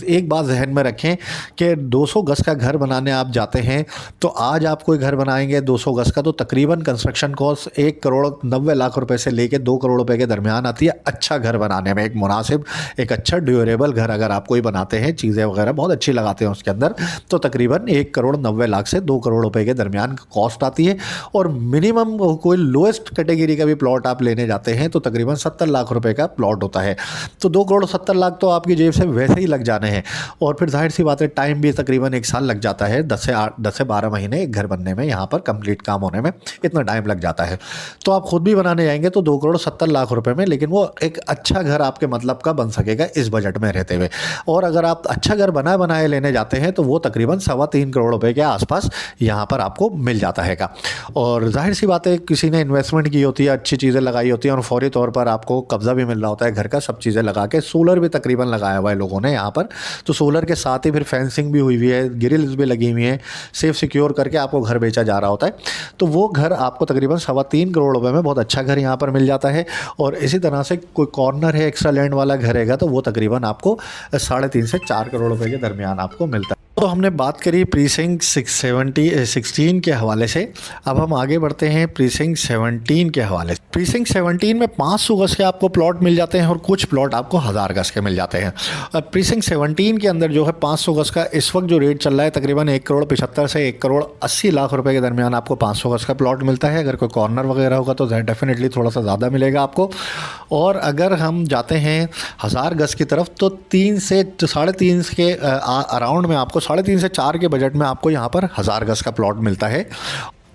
एक बात जहन में रखें कि 200 गज़ का घर बनाने आप जाते हैं तो आज आप कोई घर बनाएंगे 200 गज़ का तो तकरीबन कंस्ट्रक्शन कॉस्ट 1,90,00,000 रुपए से लेके 2 करोड़ रुपए के दरमियान आती है अच्छा घर बनाने में। एक मुनासिब, एक अच्छा ड्यूरेबल घर अगर आप कोई बनाते हैं, चीज़ें वगैरह बहुत अच्छी लगाते हैं उसके अंदर, तो तकरीबन 1,90,00,000 से 2 करोड़ रुपए के दरमियान कॉस्ट आती है। और मिनिमम कोई लोएस्ट कैटेगरी का भी प्लॉट आप लेने जाते हैं तो तकरीबन 70 लाख रुपए का प्लॉट होता है। तो 2,70,00,000 तो आपकी जेब से वैसे ही लग जाने हैं। और फिर जाहिर सी बात है टाइम भी तकरीबन 1 साल लग जाता है, 10 से 12 महीने एक घर बनने में, यहाँ पर कंप्लीट काम होने में इतना टाइम लग जाता है। तो आप खुद भी बनाने जाएंगे तो 2,70,00,000 रुपए में, लेकिन वो एक अच्छा घर आपके मतलब का बन सकेगा इस बजट में रहते हुए। और अगर आप अच्छा घर बनाए लेने जाते हैं तो वो तकरीबन 3.25 करोड़ रुपए के आसपास यहाँ पर आपको मिल जाता है। और जाहिर सी बात है किसी ने इन्वेस्टमेंट की होती है, अच्छी चीज़ें लगाई होती हैं और फौरी तौर पर आपको कब्जा भी मिल रहा होता है घर का, सब चीज़ें लगा के। सोलर भी तकरीबन लगाया हुआ है लोगों ने यहाँ पर, तो सोलर के साथ ही फिर फेंसिंग भी हुई हुई है, ग्रिल्स भी लगी हुई हैं, सेफ सिक्योर करके आपको घर बेचा जा रहा होता है। तो वो घर आपको तकरीबन 3.25 करोड़ रुपए में बहुत अच्छा घर यहाँ पर मिल जाता है। और इसी तरह से कोई कॉर्नर है, एक्स्ट्रा लैंड वाला घर हैगा तो वो तकरीबन आपको 3.5 से 4 करोड़ रुपए के दरमियान आपको मिलता है। तो हमने बात करी प्रीसिंक्ट 16 के हवाले से। अब हम आगे बढ़ते हैं प्रीसिंक्ट 17 के हवाले से। प्रीसिंक्ट 17 में 500 गज़ के आपको प्लॉट मिल जाते हैं और कुछ प्लॉट आपको 1000 गज़ के मिल जाते हैं। अब प्रीसिंक्ट 17 के अंदर जो है 500 गज़ का इस वक्त जो रेट चल रहा है तकरीबन 1,75,00,000 से 1,80,00,000 रुपए के दरमियान आपको 500 गज़ का प्लॉट मिलता है। अगर कोई कॉर्नर वगैरह होगा तो डेफिनेटली थोड़ा सा ज़्यादा मिलेगा आपको। और अगर हम जाते हैं 1000 गज़ की तरफ तो 3 से 3.5 के अराउंड में आपको 3.5 से 4 के बजट में आपको यहाँ पर 1000 गज़ का प्लॉट मिलता है।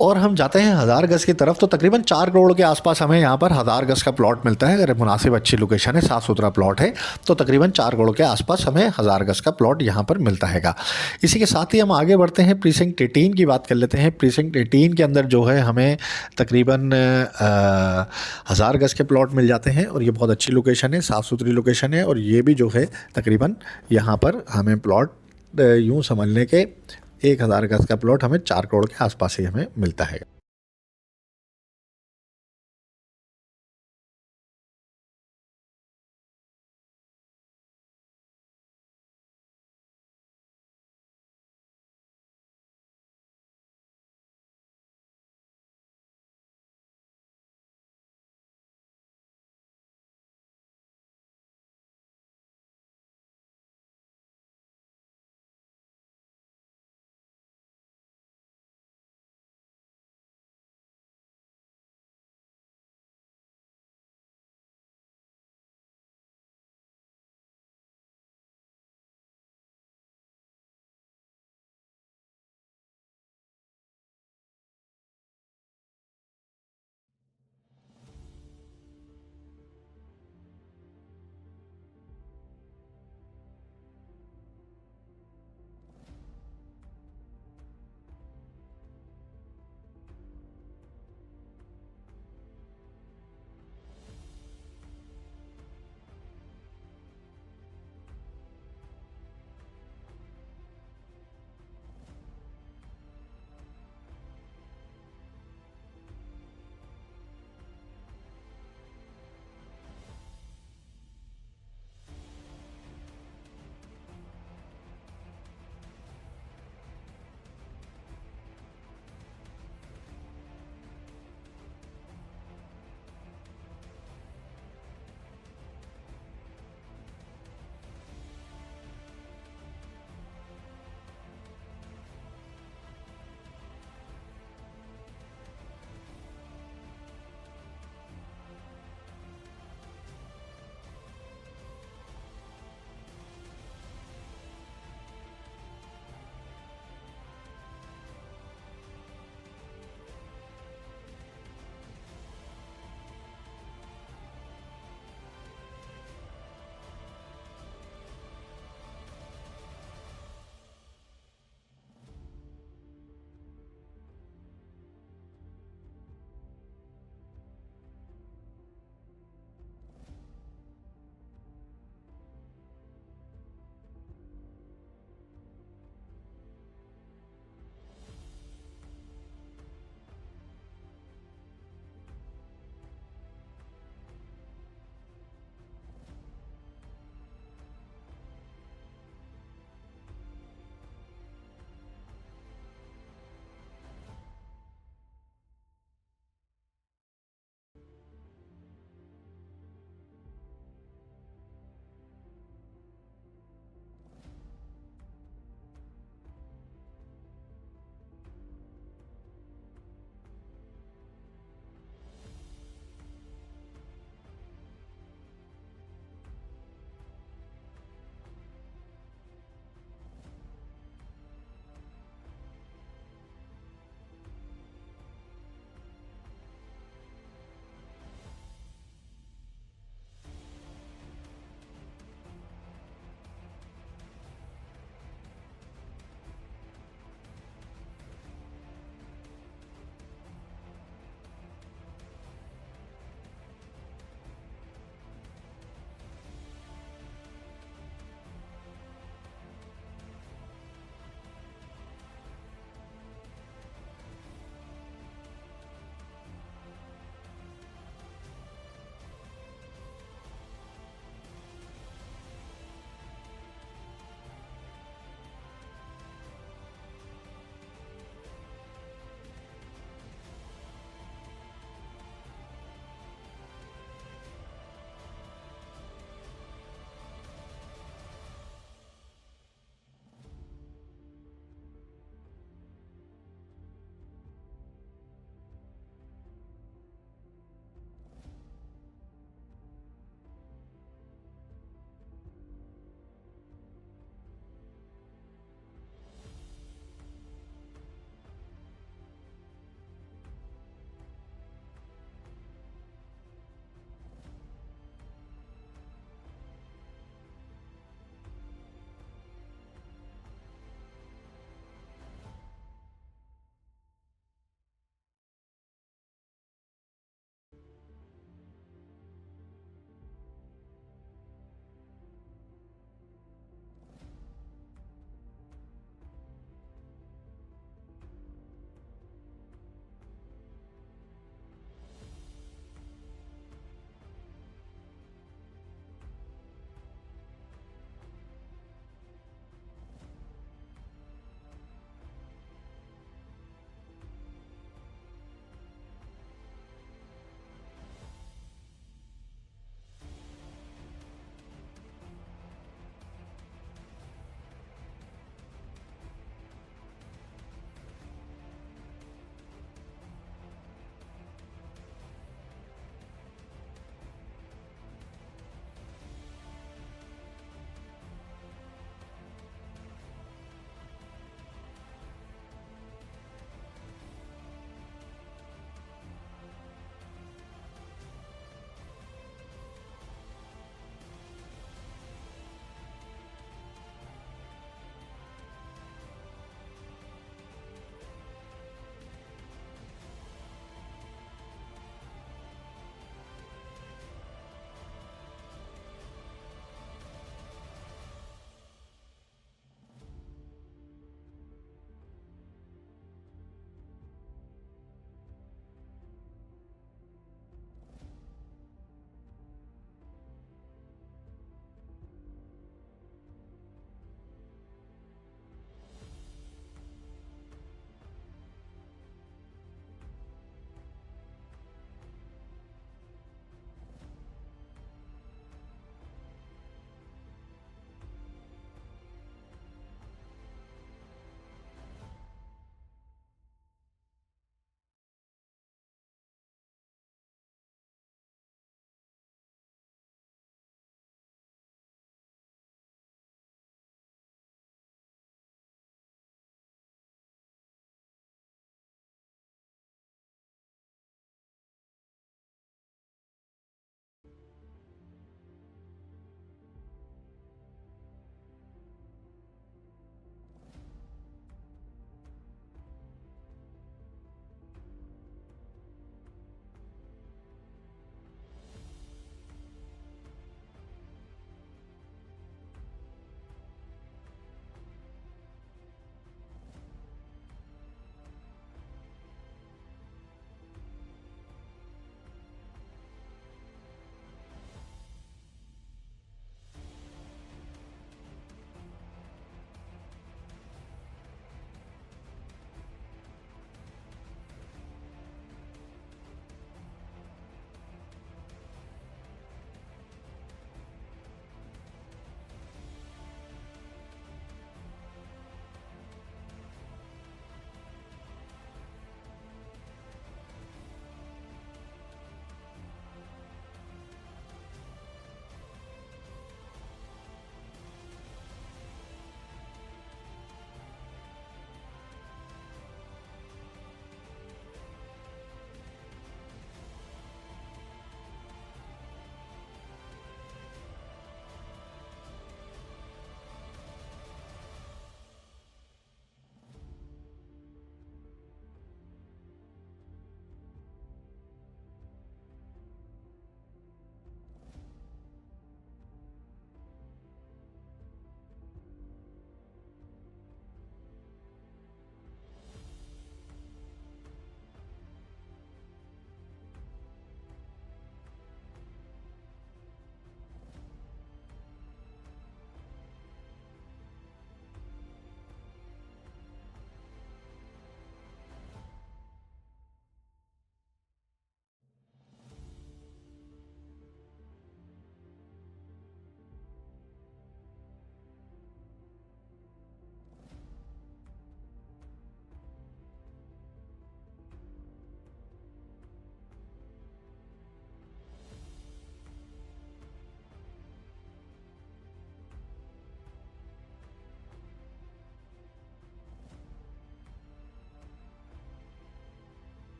और हम जाते हैं 1000 गज़ की तरफ तो तकरीबन 4 करोड़ के आसपास हमें यहाँ पर 1000 गज़ का प्लॉट मिलता है। अगर मुनासिब अच्छी लोकेशन है, साफ़ सुथरा प्लॉट है तो तकरीबन 4 करोड़ के आसपास हमें 1000 गज़ का प्लॉट यहाँ पर मिलता हैगा। इसी के साथ ही हम आगे बढ़ते हैं, प्रीसिंक्ट 18 की बात कर लेते हैं। प्रीसिंक्ट 18 के अंदर जो है हमें तकरीबन 1000 गज़ के प्लॉट मिल जाते हैं और ये बहुत अच्छी लोकेशन है, साफ़ सुथरी लोकेशन है। और ये भी जो है तकरीबन यहाँ पर हमें प्लॉट यूँ समझ लें कि 1000 गज़ का प्लॉट हमें 4 करोड़ के आसपास ही हमें मिलता है।